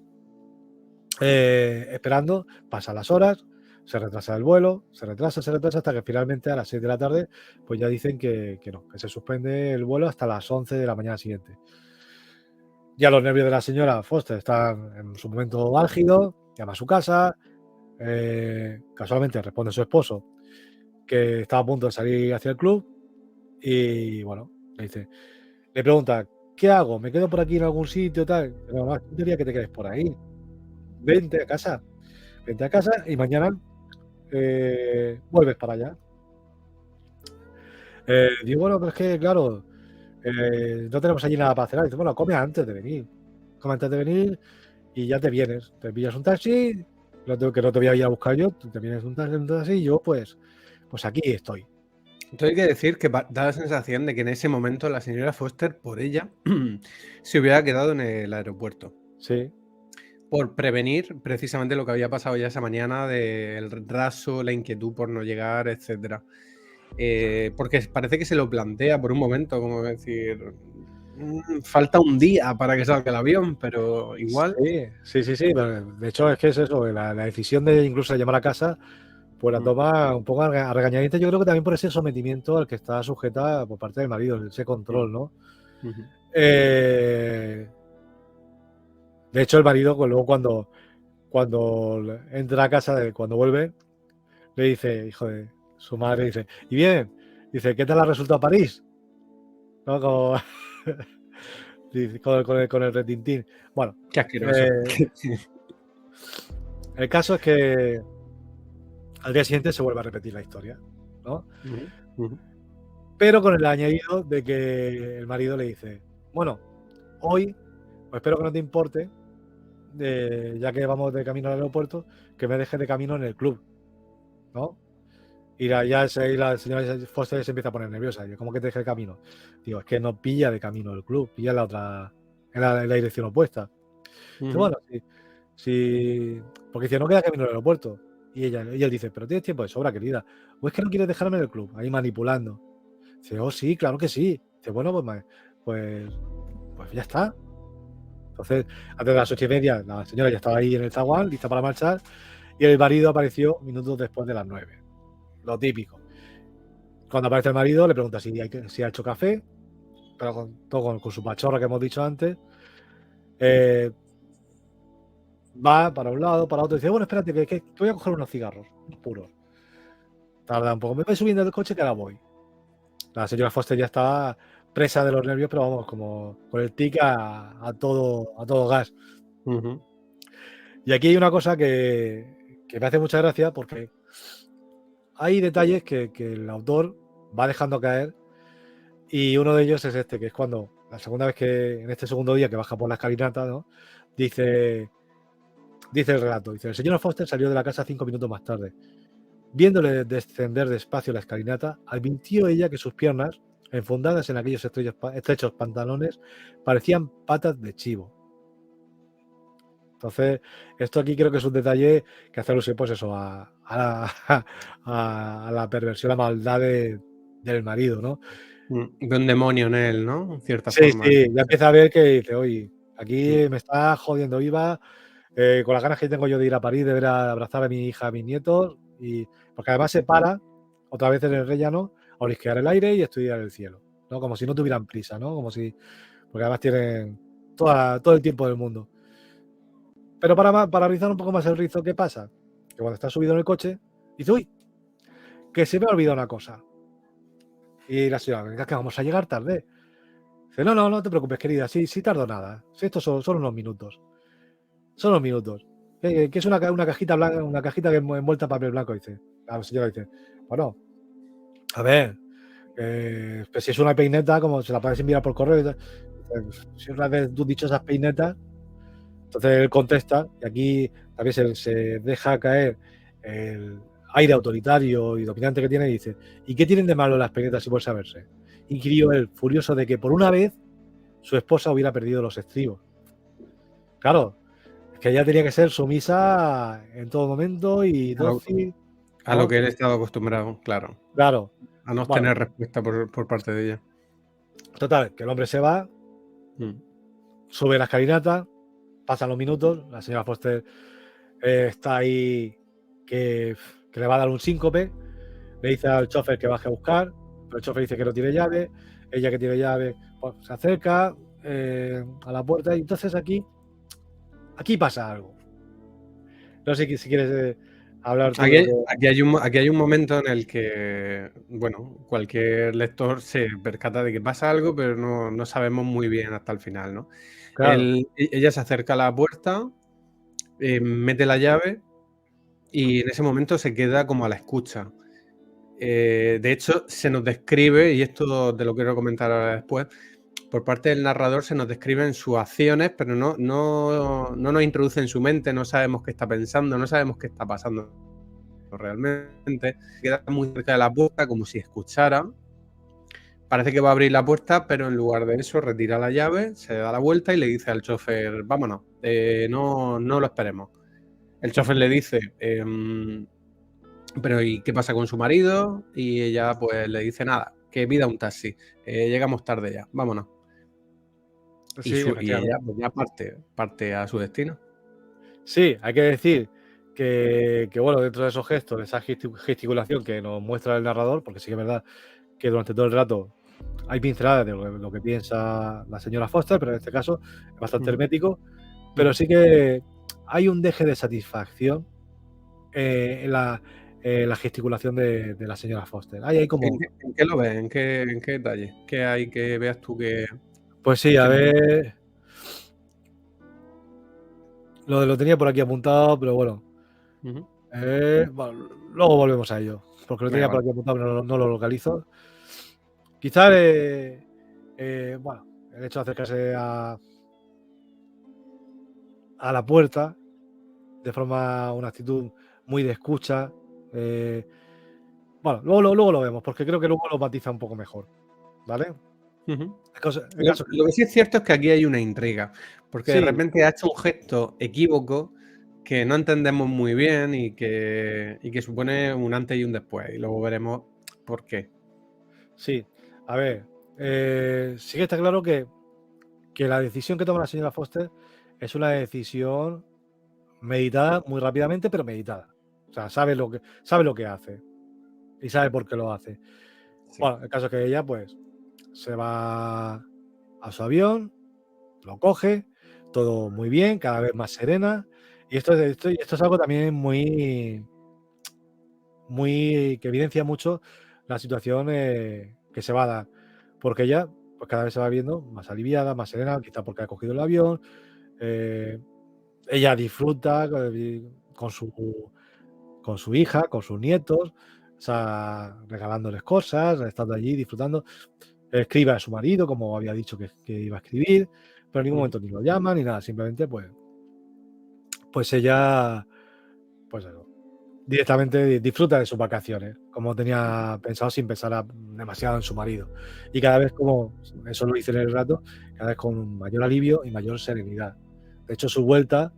Speaker 1: esperando. Pasan las horas. Se retrasa el vuelo, se retrasa hasta que finalmente a las 6 de la tarde pues ya dicen que no, que se suspende el vuelo hasta las 11 de la mañana siguiente. Ya los nervios de la señora Foster están en su momento álgido, llama a su casa, casualmente responde su esposo que estaba a punto de salir hacia el club y bueno, le pregunta, ¿qué hago? ¿Me quedo por aquí en algún sitio tal? No, yo diría que te quedes por ahí. Vente a casa y mañana vuelves para allá. Digo, bueno, pero es que, claro, no tenemos allí nada para cenar. Dice, bueno, come antes de venir. Come antes de venir y ya te vienes. Te pillas un taxi, que no te voy a ir a buscar yo, tú te vienes un taxi y yo, pues aquí estoy.
Speaker 2: Entonces hay que decir que da la sensación de que en ese momento la señora Foster, por ella, se hubiera quedado en el aeropuerto.
Speaker 1: Sí.
Speaker 2: Por prevenir precisamente lo que había pasado ya esa mañana del retraso, la inquietud por no llegar, etcétera. Porque parece que se lo plantea por un momento, como decir, falta un día para que salga el avión, pero igual.
Speaker 1: Sí. Pero de hecho, es que es eso, la decisión de incluso llamar a casa, pues la toma un poco a regañadientes. Yo creo que también por ese sometimiento al que está sujeta por parte del marido, ese control, ¿no? De hecho, el marido, pues, luego cuando entra a casa, cuando vuelve, le dice, hijo de su madre, dice, y bien, dice, ¿qué tal ha resultado París? ¿No? Como, con el retintín. Bueno,
Speaker 2: Qué asqueroso.
Speaker 1: El caso es que al día siguiente se vuelve a repetir la historia, ¿no? Pero con el añadido de que el marido le dice, bueno, hoy, pues espero que no te importe, ya que vamos de camino al aeropuerto, que me dejes de camino en el club, ¿no? Y la señora Foster se empieza a poner nerviosa. Yo, ¿cómo que te deje de camino? Digo, es que no pilla de camino el club, pilla en la otra, en la dirección opuesta. Dice, bueno, sí, porque dice, no queda camino al aeropuerto. Y él dice, pero tienes tiempo de sobra, querida. ¿O es que no quieres dejarme en el club? Ahí manipulando. Dice, oh, sí, claro que sí. Dice, bueno, pues ya está. Entonces, antes de las 8:30, la señora ya estaba ahí en el zaguán, lista para marchar, y el marido apareció minutos después de las 9. Lo típico. Cuando aparece el marido, le pregunta si ha hecho café, pero con su pachorra que hemos dicho antes. Va para un lado, para otro, y dice, bueno, espérate, que voy a coger unos cigarros puros. Tarda un poco, me voy subiendo del coche que ahora voy. La señora Foster ya estaba presa de los nervios, pero vamos, como con el tic a todo gas.
Speaker 2: Ujú.
Speaker 1: Y aquí hay una cosa que me hace mucha gracia, porque hay detalles que el autor va dejando caer, y uno de ellos es este, que es cuando, la segunda vez que, en este segundo día que baja por la escalinata, ¿no? Dice el relato, dice, el señor Foster salió de la casa 5 minutos más tarde. Viéndole descender despacio la escalinata, advirtió ella que sus piernas, enfundadas en aquellos estrechos pantalones, parecían patas de chivo. Entonces, esto aquí creo que es un detalle que hace alusión, pues eso, a la perversión, a la maldad del marido, ¿no?
Speaker 2: De un demonio en él, ¿no? En cierta
Speaker 1: Sí,
Speaker 2: forma.
Speaker 1: sí, ya empieza a ver que dice, oye, aquí me está jodiendo viva, con las ganas que tengo yo de ir a París, de ver abrazar a mi hija, a mis nietos, porque además se para otra vez en el rellano a olisquear el aire y estudiar el cielo, ¿no? Como si no tuvieran prisa, ¿no? Porque además tienen todo el tiempo del mundo. Pero para rizar un poco más el rizo, ¿qué pasa? Que cuando está subido en el coche, dice, uy, que se me ha olvidado una cosa. Y la señora, venga, que vamos a llegar tarde. Dice, no te preocupes, querida, sí tardo nada. Si estos son unos minutos. Son unos minutos. Que es una cajita blanca, una cajita que envuelta en papel blanco, dice. La señora dice, bueno, a ver, pues si es una peineta, como se la puedes enviar por correo, dice, si una vez tú dichosas peinetas, entonces él contesta, y aquí también se deja caer el aire autoritario y dominante que tiene, y dice, ¿y qué tienen de malo las peinetas si por saberse? Inquirió él, furioso de que por una vez su esposa hubiera perdido los estribos. Claro, es que ella tenía que ser sumisa en todo momento y dócil.
Speaker 2: A lo que él estaba acostumbrado, claro.
Speaker 1: Claro.
Speaker 2: A no
Speaker 1: Bueno,
Speaker 2: tener respuesta por parte de ella.
Speaker 1: total, que el hombre se va, sube la escalinata, pasan los minutos, la señora Foster está ahí que le va a dar un síncope, le dice al chofer que baje a buscar, pero el chofer dice que no tiene llave, ella que tiene llave, pues, se acerca a la puerta, y entonces aquí pasa algo. No sé si quieres hablar tú de lo
Speaker 2: Aquí hay un momento en el que, bueno, cualquier lector se percata de que pasa algo, pero no sabemos muy bien hasta el final, ¿no?
Speaker 1: Claro.
Speaker 2: Ella se acerca a la puerta, mete la llave y en ese momento se queda como a la escucha. De hecho, se nos describe, y esto te lo quiero comentar ahora después, por parte del narrador se nos describen sus acciones, pero no nos introduce en su mente, no sabemos qué está pensando, no sabemos qué está pasando realmente. Queda muy cerca de la puerta, como si escuchara. Parece que va a abrir la puerta, pero en lugar de eso retira la llave, se da la vuelta y le dice al chofer, vámonos, no lo esperemos. El chofer le dice, pero ¿y qué pasa con su marido? Y ella pues le dice, nada, que pida un taxi, llegamos tarde ya, vámonos.
Speaker 1: Sí,
Speaker 2: Y ella
Speaker 1: efectivamente.
Speaker 2: pues ya parte a su destino.
Speaker 1: Sí, hay que decir que, bueno, dentro de esos gestos, de esa gesticulación que nos muestra el narrador, porque sí que es verdad que durante todo el rato hay pinceladas de lo que piensa la señora Foster, pero en este caso es bastante hermético, pero sí que hay un deje de satisfacción en la gesticulación de la señora Foster. Hay como...
Speaker 2: ¿En qué lo ves? ¿En qué detalle? ¿Qué hay que veas tú que...?
Speaker 1: Pues sí, a ver... Lo tenía por aquí apuntado, pero bueno. Bueno, luego volvemos a ello, porque lo
Speaker 2: Venga,
Speaker 1: tenía por
Speaker 2: vale.
Speaker 1: aquí apuntado, pero no lo localizo. Quizás, bueno, el hecho de acercarse a la puerta de forma, una actitud muy de escucha. Bueno, luego lo vemos, porque creo que luego lo matiza un poco mejor, ¿vale? El caso,
Speaker 2: Lo que sí es cierto es que aquí hay una intriga, porque de
Speaker 1: sí,
Speaker 2: repente ha hecho un gesto equívoco que no entendemos muy bien y que supone un antes y un después. Y luego veremos por qué.
Speaker 1: Sí, a ver, sí que está claro que la decisión que toma la señora Foster es una decisión meditada muy rápidamente, pero meditada. O sea, sabe lo que hace y sabe por qué lo hace.
Speaker 2: Sí.
Speaker 1: Bueno, el caso es que ella, pues, se va a su avión, lo coge, todo muy bien, cada vez más serena. Y esto es algo también muy que evidencia mucho la situación que se va a dar. Porque ella, pues cada vez se va viendo más aliviada, más serena, quizá porque ha cogido el avión. eh, Ella disfruta con su hija, con sus nietos, o sea, regalándoles cosas, estando allí disfrutando. Escribe a su marido, como había dicho que iba a escribir, pero en ningún momento ni lo llama ni nada, simplemente pues ella, pues eso, directamente disfruta de sus vacaciones, como tenía pensado sin pensar demasiado en su marido. Y cada vez como, eso lo dice en el rato, cada vez con mayor alivio y mayor serenidad. De hecho, su vuelta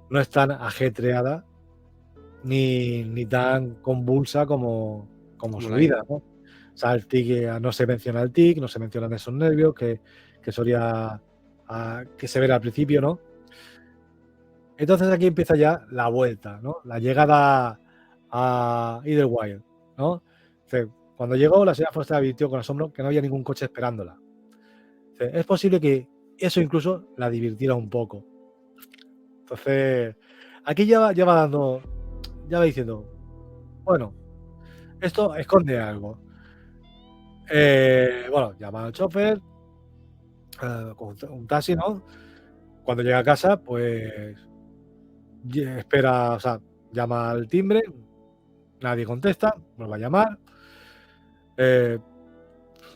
Speaker 1: no es tan ajetreada ni tan convulsa como
Speaker 2: Como
Speaker 1: su
Speaker 2: la
Speaker 1: vida,
Speaker 2: ida.
Speaker 1: ¿no? O sea, el tic, no se menciona el tic, no se mencionan esos nervios que solía que se ver al principio, ¿no? Entonces aquí empieza ya la vuelta, ¿no? La llegada a Idlewild, ¿no? Dice, cuando llegó, la señora Foster advirtió con asombro que no había ningún coche esperándola. Dice, es posible que eso incluso la divirtiera un poco. Entonces, aquí ya va diciendo, bueno, esto esconde algo. Bueno, llama al chofer, con un taxi, ¿no? Cuando llega a casa, pues espera, o sea, llama al timbre, nadie contesta, vuelve a llamar, eh,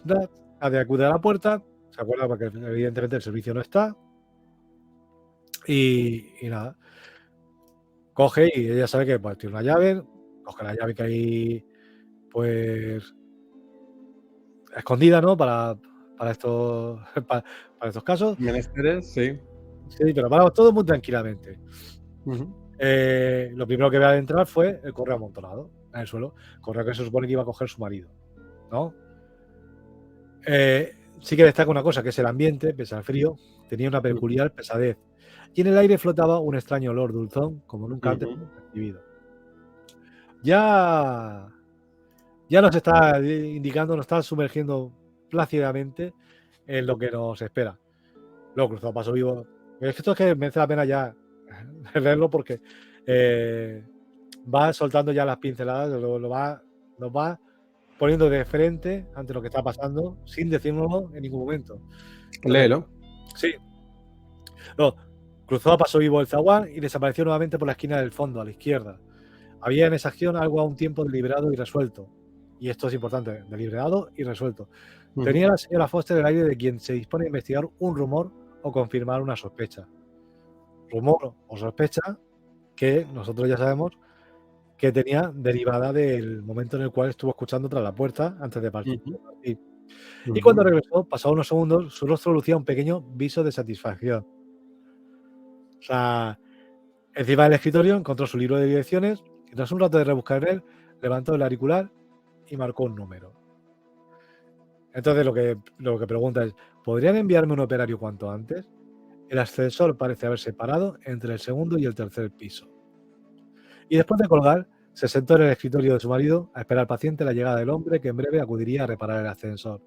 Speaker 1: nadie acude a la puerta, se acuerda porque evidentemente el servicio no está, y nada, coge y ella sabe que pues, tiene una llave, coge la llave que hay, pues, escondida, ¿no? Para estos, para estos casos.
Speaker 2: Menesteres, sí.
Speaker 1: Sí, pero vamos, todo muy tranquilamente.
Speaker 2: Ujú.
Speaker 1: Lo primero que ve al entrar fue el correo amontonado en el suelo, correo que se supone que iba a coger su marido, ¿no? Sí que destaca una cosa, que es el ambiente, pese al frío, tenía una peculiar pesadez, y en el aire flotaba un extraño olor dulzón como nunca antes
Speaker 2: Ujú.
Speaker 1: percibido. Ya, ya nos está indicando, nos está sumergiendo plácidamente en lo que nos espera. Luego cruzado paso vivo. Es que esto es que merece la pena ya leerlo porque eh, va soltando ya las pinceladas, nos va poniendo de frente ante lo que está pasando sin decírnoslo en ningún momento. Entonces,
Speaker 2: Léelo.
Speaker 1: sí, no, cruzó a paso vivo el zaguán y desapareció nuevamente por la esquina del fondo, a la izquierda. Había en esa acción algo a un tiempo deliberado y resuelto. Y esto es importante, deliberado y resuelto.
Speaker 2: Ujú.
Speaker 1: Tenía la señora Foster el aire de quien se dispone a investigar un rumor o confirmar una sospecha. Rumor o sospecha que nosotros ya sabemos que tenía derivada del momento en el cual estuvo escuchando tras la puerta antes de partir.
Speaker 2: Ujú.
Speaker 1: Y cuando
Speaker 2: Ujú.
Speaker 1: regresó, pasados unos segundos, su rostro lucía un pequeño viso de satisfacción. O sea, encima del escritorio encontró su libro de direcciones y tras un rato de rebuscar en él, levantó el auricular y marcó un número. Entonces lo que pregunta es, ¿podrían enviarme un operario cuanto antes? El ascensor parece haberse parado entre el segundo y el tercer piso. Y después de colgar, se sentó en el escritorio de su marido a esperar paciente la llegada del hombre que en breve acudiría a reparar el ascensor.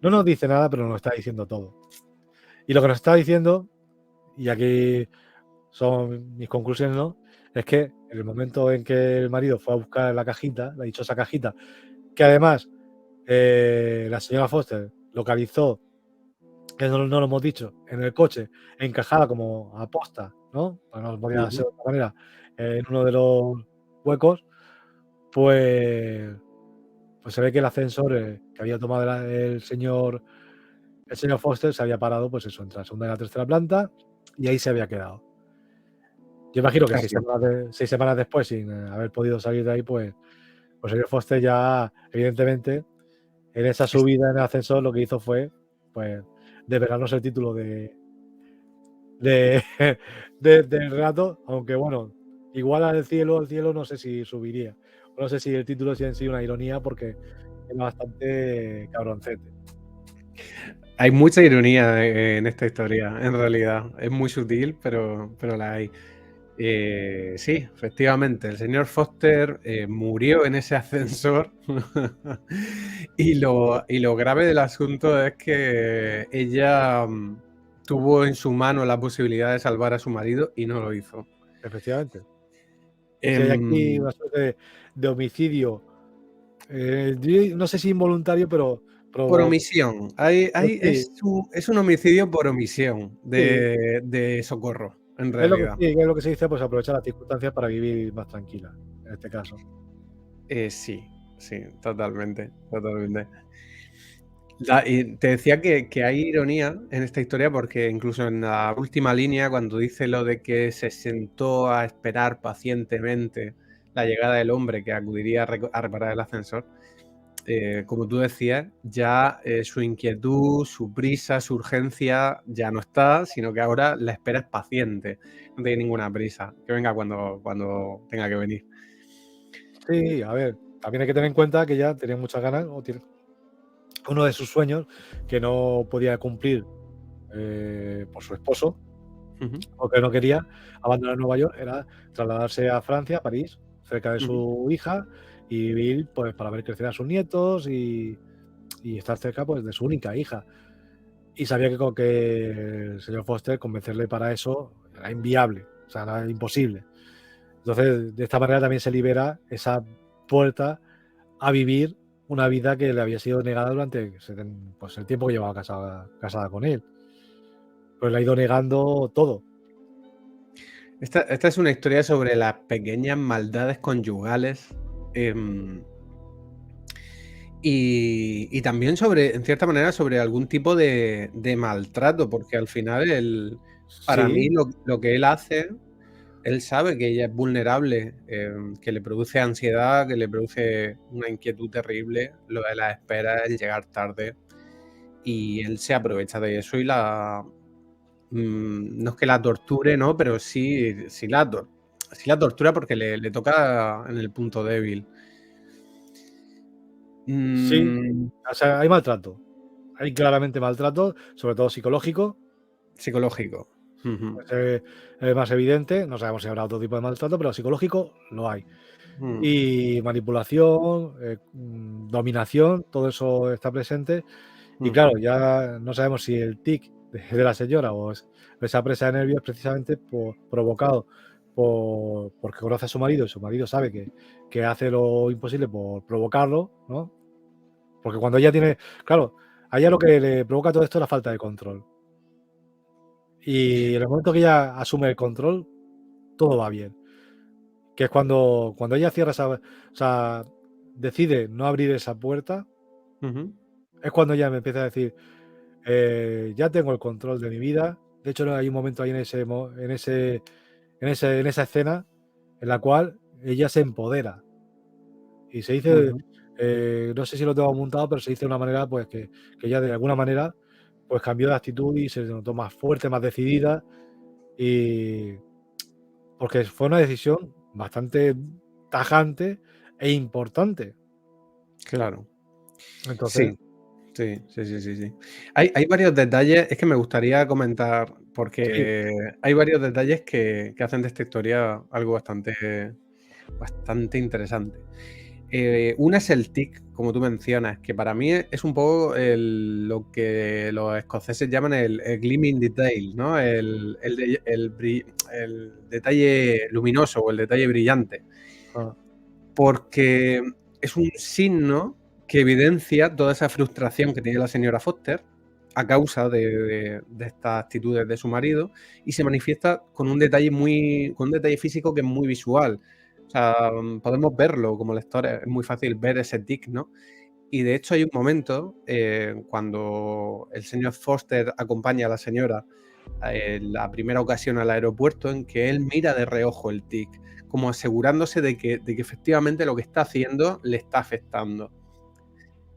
Speaker 1: No nos dice nada, pero nos está diciendo todo. Y lo que nos está diciendo, y aquí son mis conclusiones, ¿no? Es que en el momento en que el marido fue a buscar la cajita, la dichosa cajita, que además la señora Foster localizó, que no lo hemos dicho, en el coche, encajada como aposta, ¿no? Pues no podía ser
Speaker 2: Ujú.
Speaker 1: de otra manera, en uno de los huecos, pues, pues se ve que el ascensor que había tomado el señor Foster se había parado, pues eso, entre la segunda y la tercera planta, y ahí se había quedado. Yo imagino que
Speaker 2: Así es.
Speaker 1: 6 semanas después, sin haber podido salir de ahí, pues el señor Foster ya, evidentemente, en esa subida en el ascensor, lo que hizo fue, pues, develarnos el título de, del relato, aunque bueno, igual al cielo no sé si subiría. No sé si el título es en sí una ironía porque es bastante cabroncete.
Speaker 2: Hay mucha ironía en esta historia, en realidad. Es muy sutil, pero la hay. Sí, efectivamente, el señor Foster murió en ese ascensor y lo grave del asunto es que ella tuvo en su mano la posibilidad de salvar a su marido y no lo hizo.
Speaker 1: Efectivamente. Si hay aquí
Speaker 2: Em,
Speaker 1: una suerte de homicidio, no sé si involuntario,
Speaker 2: por
Speaker 1: pero
Speaker 2: omisión.
Speaker 1: sí,
Speaker 2: Es un homicidio por omisión
Speaker 1: sí,
Speaker 2: de socorro, en
Speaker 1: es lo que
Speaker 2: realidad.
Speaker 1: sí, es lo que se dice, pues aprovechar las circunstancias para vivir más tranquila, en este caso.
Speaker 2: Sí, sí, totalmente, totalmente. Y te decía que hay ironía en esta historia porque incluso en la última línea, cuando dice lo de que se sentó a esperar pacientemente la llegada del hombre que acudiría a reparar el ascensor, como tú decías, ya su inquietud, su prisa, su urgencia ya no está, sino que ahora la espera es paciente, no tiene ninguna prisa, que venga cuando tenga que venir.
Speaker 1: Sí, a ver, también hay que tener en cuenta que ella tenía muchas ganas, o tiene uno de sus sueños que no podía cumplir por su esposo,
Speaker 2: Ujú,
Speaker 1: o que no quería abandonar Nueva York, era trasladarse a Francia, a París, cerca de
Speaker 2: ujú.
Speaker 1: su hija, y vivir pues para ver crecer a sus nietos y estar cerca pues de su única hija. Y sabía que con que el señor Foster convencerle para eso era inviable, o sea, era imposible. Entonces, de esta manera también se libera esa puerta a vivir una vida que le había sido negada durante pues, el tiempo que llevaba casada con él. Pues le ha ido negando todo.
Speaker 2: Esta es una historia sobre las pequeñas maldades conyugales, em, y también sobre, en cierta manera, sobre algún tipo de maltrato, porque al final para mí
Speaker 1: Sí,
Speaker 2: lo que él hace, él sabe que ella es vulnerable, que le produce ansiedad, que le produce una inquietud terrible, lo de la espera, el llegar tarde, y él se aprovecha de eso y no es que la torture, ¿no? Pero sí la tortura porque le toca en el punto débil.
Speaker 1: sí,
Speaker 2: Mm,
Speaker 1: o sea, hay maltrato. Hay claramente maltrato, sobre todo psicológico,
Speaker 2: psicológico. Ujú,
Speaker 1: pues, es más evidente. No sabemos si habrá otro tipo de maltrato, pero psicológico lo hay.
Speaker 2: mm,
Speaker 1: Y manipulación, dominación, todo eso está presente. Y
Speaker 2: mm,
Speaker 1: claro, ya no sabemos si el tic de la señora o esa presa de nervios es precisamente provocado porque conoce a su marido y su marido sabe que hace lo imposible por provocarlo, ¿no? Porque cuando ella tiene, claro, a ella lo que le provoca todo esto es la falta de control. Y en el momento que ella asume el control, todo va bien. Que es cuando ella cierra o sea, decide no abrir esa puerta,
Speaker 2: ujú,
Speaker 1: es cuando ella me empieza a decir, ya tengo el control de mi vida. De hecho, hay un momento ahí en esa escena en la cual ella se empodera. Y se dice,
Speaker 2: ujú.
Speaker 1: no sé si lo tengo apuntado, pero se dice de una manera, pues que ella de alguna manera, pues cambió de actitud y se notó más fuerte, más decidida. Y porque fue una decisión bastante tajante e importante.
Speaker 2: Claro.
Speaker 1: Entonces,
Speaker 2: Sí, sí, sí, sí, sí, sí. Hay varios detalles, es que me gustaría comentar,
Speaker 1: sí,
Speaker 2: porque hay varios detalles que hacen de esta historia algo bastante interesante. Una es el tic, como tú mencionas, que para mí es un poco lo que los escoceses llaman el gleaming detail, ¿no? El detalle luminoso o el detalle brillante,
Speaker 1: ah,
Speaker 2: porque es un signo que evidencia toda esa frustración que tiene la señora Foster a causa de estas actitudes de su marido y se manifiesta con un detalle físico que es muy visual. O sea, podemos verlo como lectores, es muy fácil ver ese tic, ¿no? Y de hecho hay un momento cuando el señor Foster acompaña a la señora en la primera ocasión al aeropuerto en que él mira de reojo el tic, como asegurándose de que efectivamente lo que está haciendo le está afectando.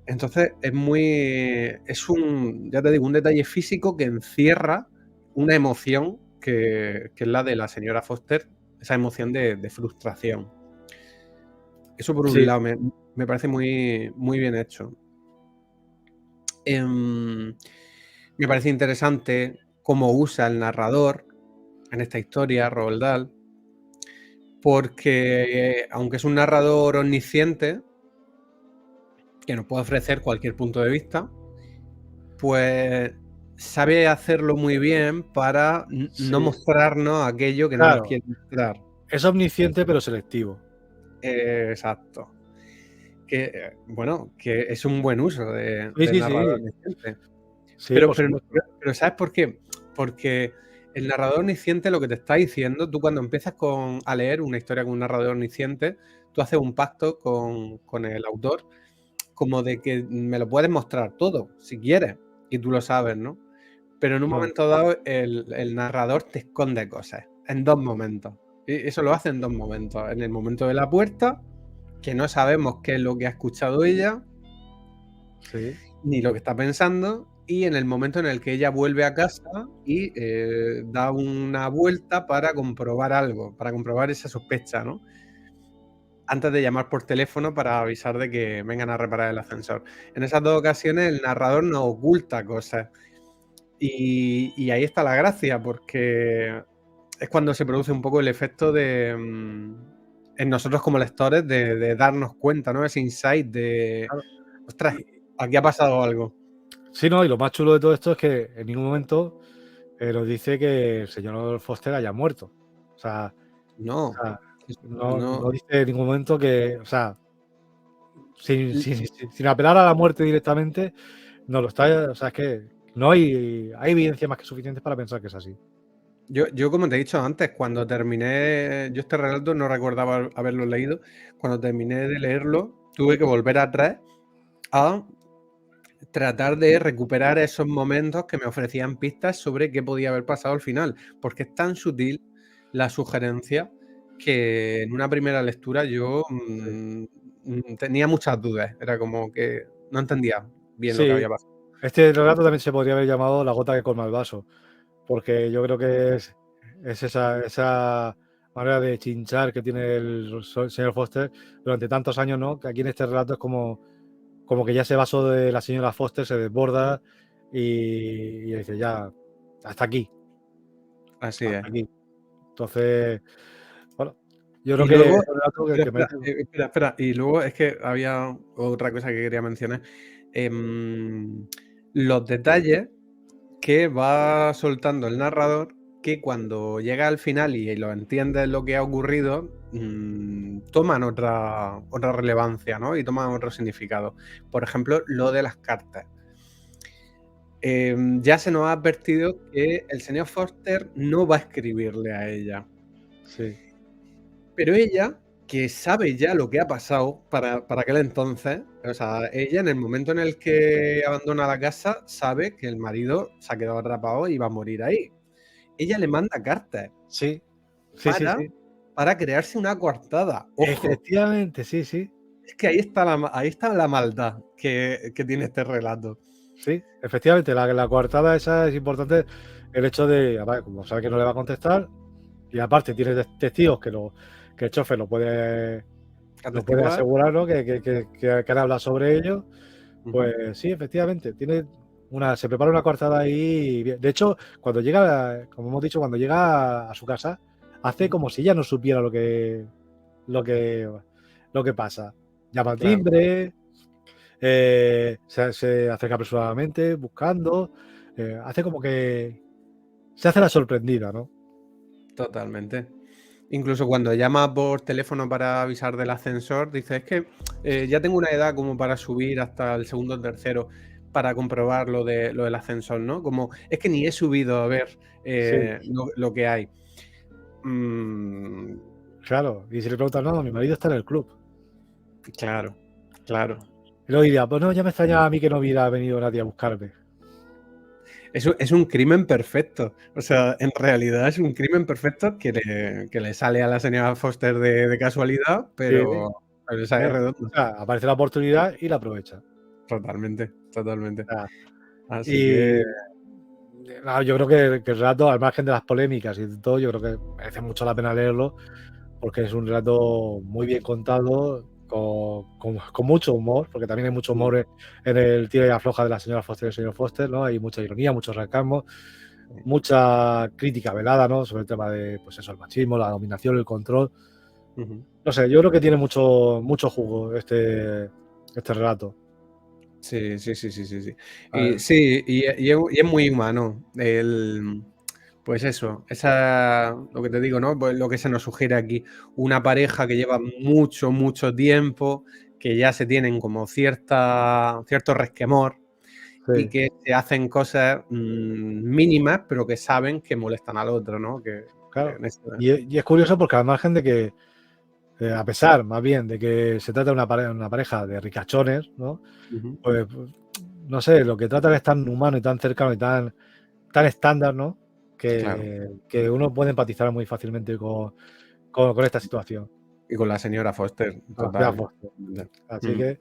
Speaker 2: Entonces ya te digo, un detalle físico que encierra una emoción que es la de la señora Foster, esa emoción de frustración. Eso por un
Speaker 1: Sí.
Speaker 2: lado me parece muy, muy bien hecho. Me parece interesante cómo usa el narrador en esta historia, Roald Dahl, porque aunque es un narrador omnisciente, que nos puede ofrecer cualquier punto de vista, pues sabe hacerlo muy bien para no
Speaker 1: Sí.
Speaker 2: mostrarnos aquello que no nos
Speaker 1: Claro.
Speaker 2: quiere mostrar.
Speaker 1: Es omnisciente, pero selectivo.
Speaker 2: Exacto. Bueno, que es un buen uso
Speaker 1: Sí,
Speaker 2: del
Speaker 1: sí,
Speaker 2: narrador
Speaker 1: sí.
Speaker 2: omnisciente.
Speaker 1: Sí, por supuesto.
Speaker 2: Pero ¿sabes por qué? Porque el narrador omnisciente lo que te está diciendo, tú cuando empiezas a leer una historia con un narrador omnisciente, tú haces un pacto con el autor, como de que me lo puedes mostrar todo, si quieres, y tú lo sabes, ¿no? Pero en un momento dado el narrador te esconde cosas, en 2 momentos. Y eso lo hace en 2 momentos. En el momento de la puerta, que no sabemos qué es lo que ha escuchado ella,
Speaker 1: Sí.
Speaker 2: ni lo que está pensando, y en el momento en el que ella vuelve a casa y da una vuelta para comprobar algo, para comprobar esa sospecha, ¿no? Antes de llamar por teléfono para avisar de que vengan a reparar el ascensor. En esas 2 ocasiones el narrador nos oculta cosas. Y ahí está la gracia, porque es cuando se produce un poco el efecto en nosotros como lectores de darnos cuenta, ¿no? Ese insight de,
Speaker 1: Claro.
Speaker 2: ostras, aquí ha pasado algo.
Speaker 1: Sí, no, y lo más chulo de todo esto es que en ningún momento nos dice que el señor Foster haya muerto. O sea,
Speaker 2: No,
Speaker 1: no,
Speaker 2: no.
Speaker 1: no dice en ningún momento que, o sea, sin apelar a la muerte directamente, no lo está, o sea, es que no hay evidencia más que suficiente para pensar que es así.
Speaker 2: Yo, como te he dicho antes, cuando terminé, yo este relato no recordaba haberlo leído, cuando terminé de leerlo, tuve que volver atrás a tratar de recuperar esos momentos que me ofrecían pistas sobre qué podía haber pasado al final, porque es tan sutil la sugerencia que en una primera lectura yo tenía muchas dudas, era como que no entendía bien lo que
Speaker 1: Sí,
Speaker 2: había pasado.
Speaker 1: este relato también se podría haber llamado La gota que colma el vaso, porque yo creo que es esa manera de chinchar que tiene el señor Foster durante tantos años, ¿no? Que aquí en este relato es como que ya ese vaso de la señora Foster se desborda y dice, ya, hasta aquí,
Speaker 2: Así es.
Speaker 1: hasta aquí. Entonces, bueno, yo creo
Speaker 2: Y
Speaker 1: que
Speaker 2: luego,
Speaker 1: es un relato
Speaker 2: espera,
Speaker 1: que
Speaker 2: espera,
Speaker 1: merece.
Speaker 2: espera, y luego es que había otra cosa que quería mencionar. Em, los detalles que va soltando el narrador, que cuando llega al final y lo entiendes lo que ha ocurrido, toman otra relevancia, ¿no? Y toman otro significado. Por ejemplo, lo de las cartas. Ya se nos ha advertido que el señor Foster no va a escribirle a ella.
Speaker 1: Sí,
Speaker 2: Pero ella, que sabe ya lo que ha pasado para aquel entonces, o sea, ella en el momento en el que abandona la casa sabe que el marido se ha quedado atrapado y va a morir ahí. Ella le manda cartas
Speaker 1: sí, sí, sí,
Speaker 2: para,
Speaker 1: sí.
Speaker 2: para crearse una coartada. Ojo,
Speaker 1: Efectivamente, sí, sí.
Speaker 2: es que ahí está la maldad que tiene este relato.
Speaker 1: Sí, efectivamente, la coartada esa es importante, el hecho de, a ver, como sabe que no le va a contestar, y aparte tiene testigos que el chofer lo puede
Speaker 2: Atestiguar.
Speaker 1: asegurar, ¿no? Que han hablado sobre ello,
Speaker 2: Ujú.
Speaker 1: pues sí, efectivamente, se prepara una coartada ahí bien. De hecho, cuando llega, como hemos dicho, cuando llega a su casa, hace
Speaker 2: Ujú.
Speaker 1: como si ya no supiera lo que, lo que pasa. Llama al
Speaker 2: Claro,
Speaker 1: timbre, se acerca apresuradamente, buscando, hace como que se hace la sorprendida, ¿no?
Speaker 2: totalmente. Incluso cuando llama por teléfono para avisar del ascensor, dice, es que ya tengo una edad como para subir hasta el segundo o tercero para comprobar lo del ascensor, ¿no? Como, es que ni he subido a ver
Speaker 1: Sí,
Speaker 2: lo que hay. Mm,
Speaker 1: claro. Y si le preguntan, no, mi marido está en el club.
Speaker 2: claro, claro.
Speaker 1: Y luego diría, pues no, ya me extrañaba a mí que no hubiera venido nadie a buscarme.
Speaker 2: Es un crimen perfecto. O sea, en realidad es un crimen perfecto que le sale a la señora Foster de casualidad,
Speaker 1: Sí,
Speaker 2: pero le sale
Speaker 1: o
Speaker 2: redondo.
Speaker 1: sea, aparece la oportunidad y la aprovecha.
Speaker 2: Totalmente, totalmente.
Speaker 1: O sea,
Speaker 2: Así que
Speaker 1: y yo creo que el relato, al margen de las polémicas y de todo, yo creo que merece mucho la pena leerlo, porque es un relato muy bien contado, con mucho humor, porque también hay mucho humor en el tira y afloja de la señora Foster y el señor Foster, ¿no? Hay mucha ironía, mucho sarcasmo, mucha crítica velada, ¿no? Sobre el tema de, pues eso, el machismo, la dominación, el control. No sé, yo creo que tiene mucho jugo este relato.
Speaker 2: Sí. Y es muy humano. Pues eso, lo que te digo, ¿no? Pues lo que se nos sugiere aquí, una pareja que lleva mucho tiempo, que ya se tienen como cierto resquemor y que se hacen cosas mínimas, pero que saben que molestan al otro, ¿no?
Speaker 1: Claro. Y es curioso porque al margen de que, a pesar más bien de que se trata de una pareja de ricachones, ¿no? Pues no sé, lo que tratan es tan humano y tan cercano y tan estándar, ¿no? Que uno puede empatizar muy fácilmente con esta situación.
Speaker 2: Y con la señora Foster, total.
Speaker 1: Foster. Así que,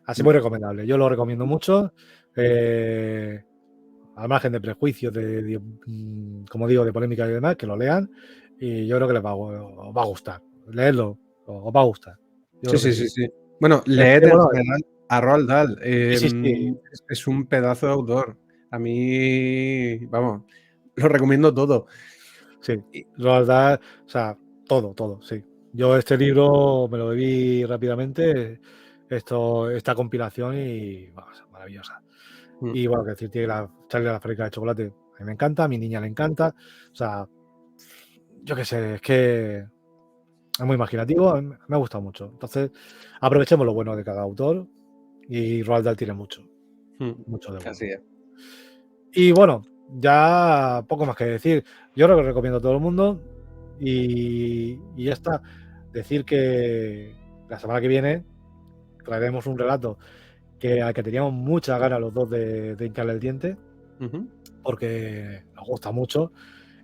Speaker 1: así muy recomendable. Yo lo recomiendo mucho. Al margen de prejuicios, como digo, de polémica y demás, que lo lean. Y yo creo que os va a gustar. Leedlo, os va a gustar.
Speaker 2: Sí. Bueno, leed a Roald Dahl.
Speaker 1: Sí.
Speaker 2: Es un pedazo de autor. A mí, vamos, lo recomiendo todo.
Speaker 1: Sí, Roald Dahl, o sea, todo, sí. Yo este libro me lo bebí rápidamente, esta compilación y vamos, maravillosa. Y bueno, que decir, tiene Charlie la fábrica de chocolate, a mí me encanta, a mi niña le encanta, o sea, yo qué sé, es que es muy imaginativo, a mí me ha gustado mucho. Entonces, aprovechemos lo bueno de cada autor y Roald Dahl tiene mucho de bueno.
Speaker 2: Así es.
Speaker 1: Y bueno, ya poco más que decir. Yo creo que recomiendo a todo el mundo y ya está. Decir que la semana que viene traeremos un relato al que teníamos muchas ganas los dos de hincarle el diente, porque nos gusta mucho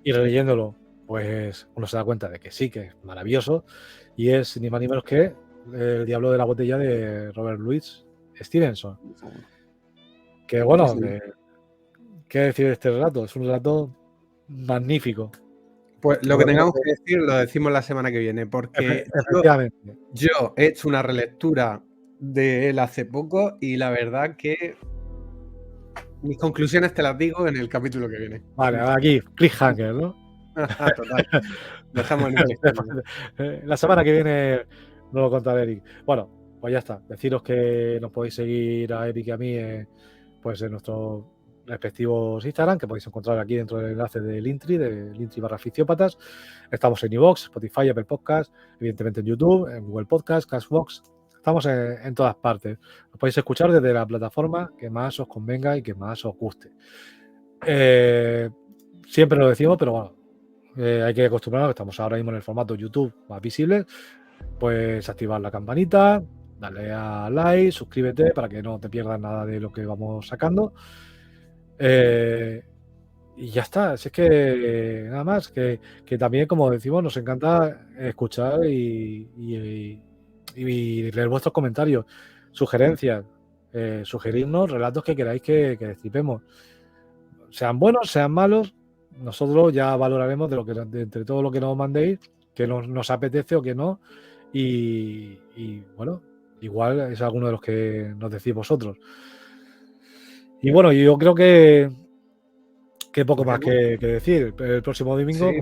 Speaker 1: y releyéndolo, pues uno se da cuenta de que sí, que es maravilloso y es ni más ni menos que El diablo de la botella de Robert Louis Stevenson. Que bueno, ¿qué decir de este relato? Es un relato magnífico.
Speaker 2: Pues lo que tengamos que decir lo decimos la semana que viene, porque
Speaker 1: efectivamente.
Speaker 2: Yo he hecho una relectura de él hace poco y la verdad que mis conclusiones te las digo en el capítulo que viene.
Speaker 1: Vale, aquí, cliffhanger, ¿no?
Speaker 2: Total. Dejamos
Speaker 1: La semana que viene nos lo contará Eric. Bueno, pues ya está. Deciros que nos podéis seguir a Eric y a mí pues en nuestros respectivos Instagram, que podéis encontrar aquí dentro del enlace del Linktree, /Ficiópatas. Estamos en iVoox, Spotify, Apple Podcast, evidentemente en YouTube, en Google Podcast, Castbox. Estamos en todas partes. Nos podéis escuchar desde la plataforma que más os convenga y que más os guste. Siempre lo decimos, pero bueno, hay que acostumbrarnos, que estamos ahora mismo en el formato YouTube más visible. Pues activar la campanita, dale a like, suscríbete para que no te pierdas nada de lo que vamos sacando. Y ya está, es que nada más, que también, como decimos, nos encanta escuchar y leer vuestros comentarios, sugerencias, sugerirnos relatos que queráis que destripemos. Sean buenos, sean malos, nosotros ya valoraremos de entre todo lo que nos mandéis, que nos apetece o que no. Y bueno, igual es alguno de los que nos decís vosotros. Y bueno, yo creo que poco más que decir. El próximo domingo,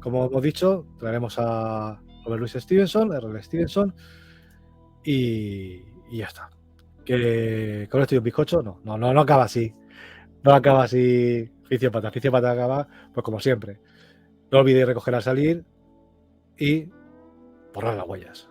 Speaker 1: como hemos dicho, traeremos a Robert Louis Stevenson, R.L. Stevenson, y ya está. Que con esto y un bizcocho, no acaba así. No acaba así Ficiópata. Ficiópata acaba, pues como siempre. No olvidéis recoger al salir y borrar las huellas.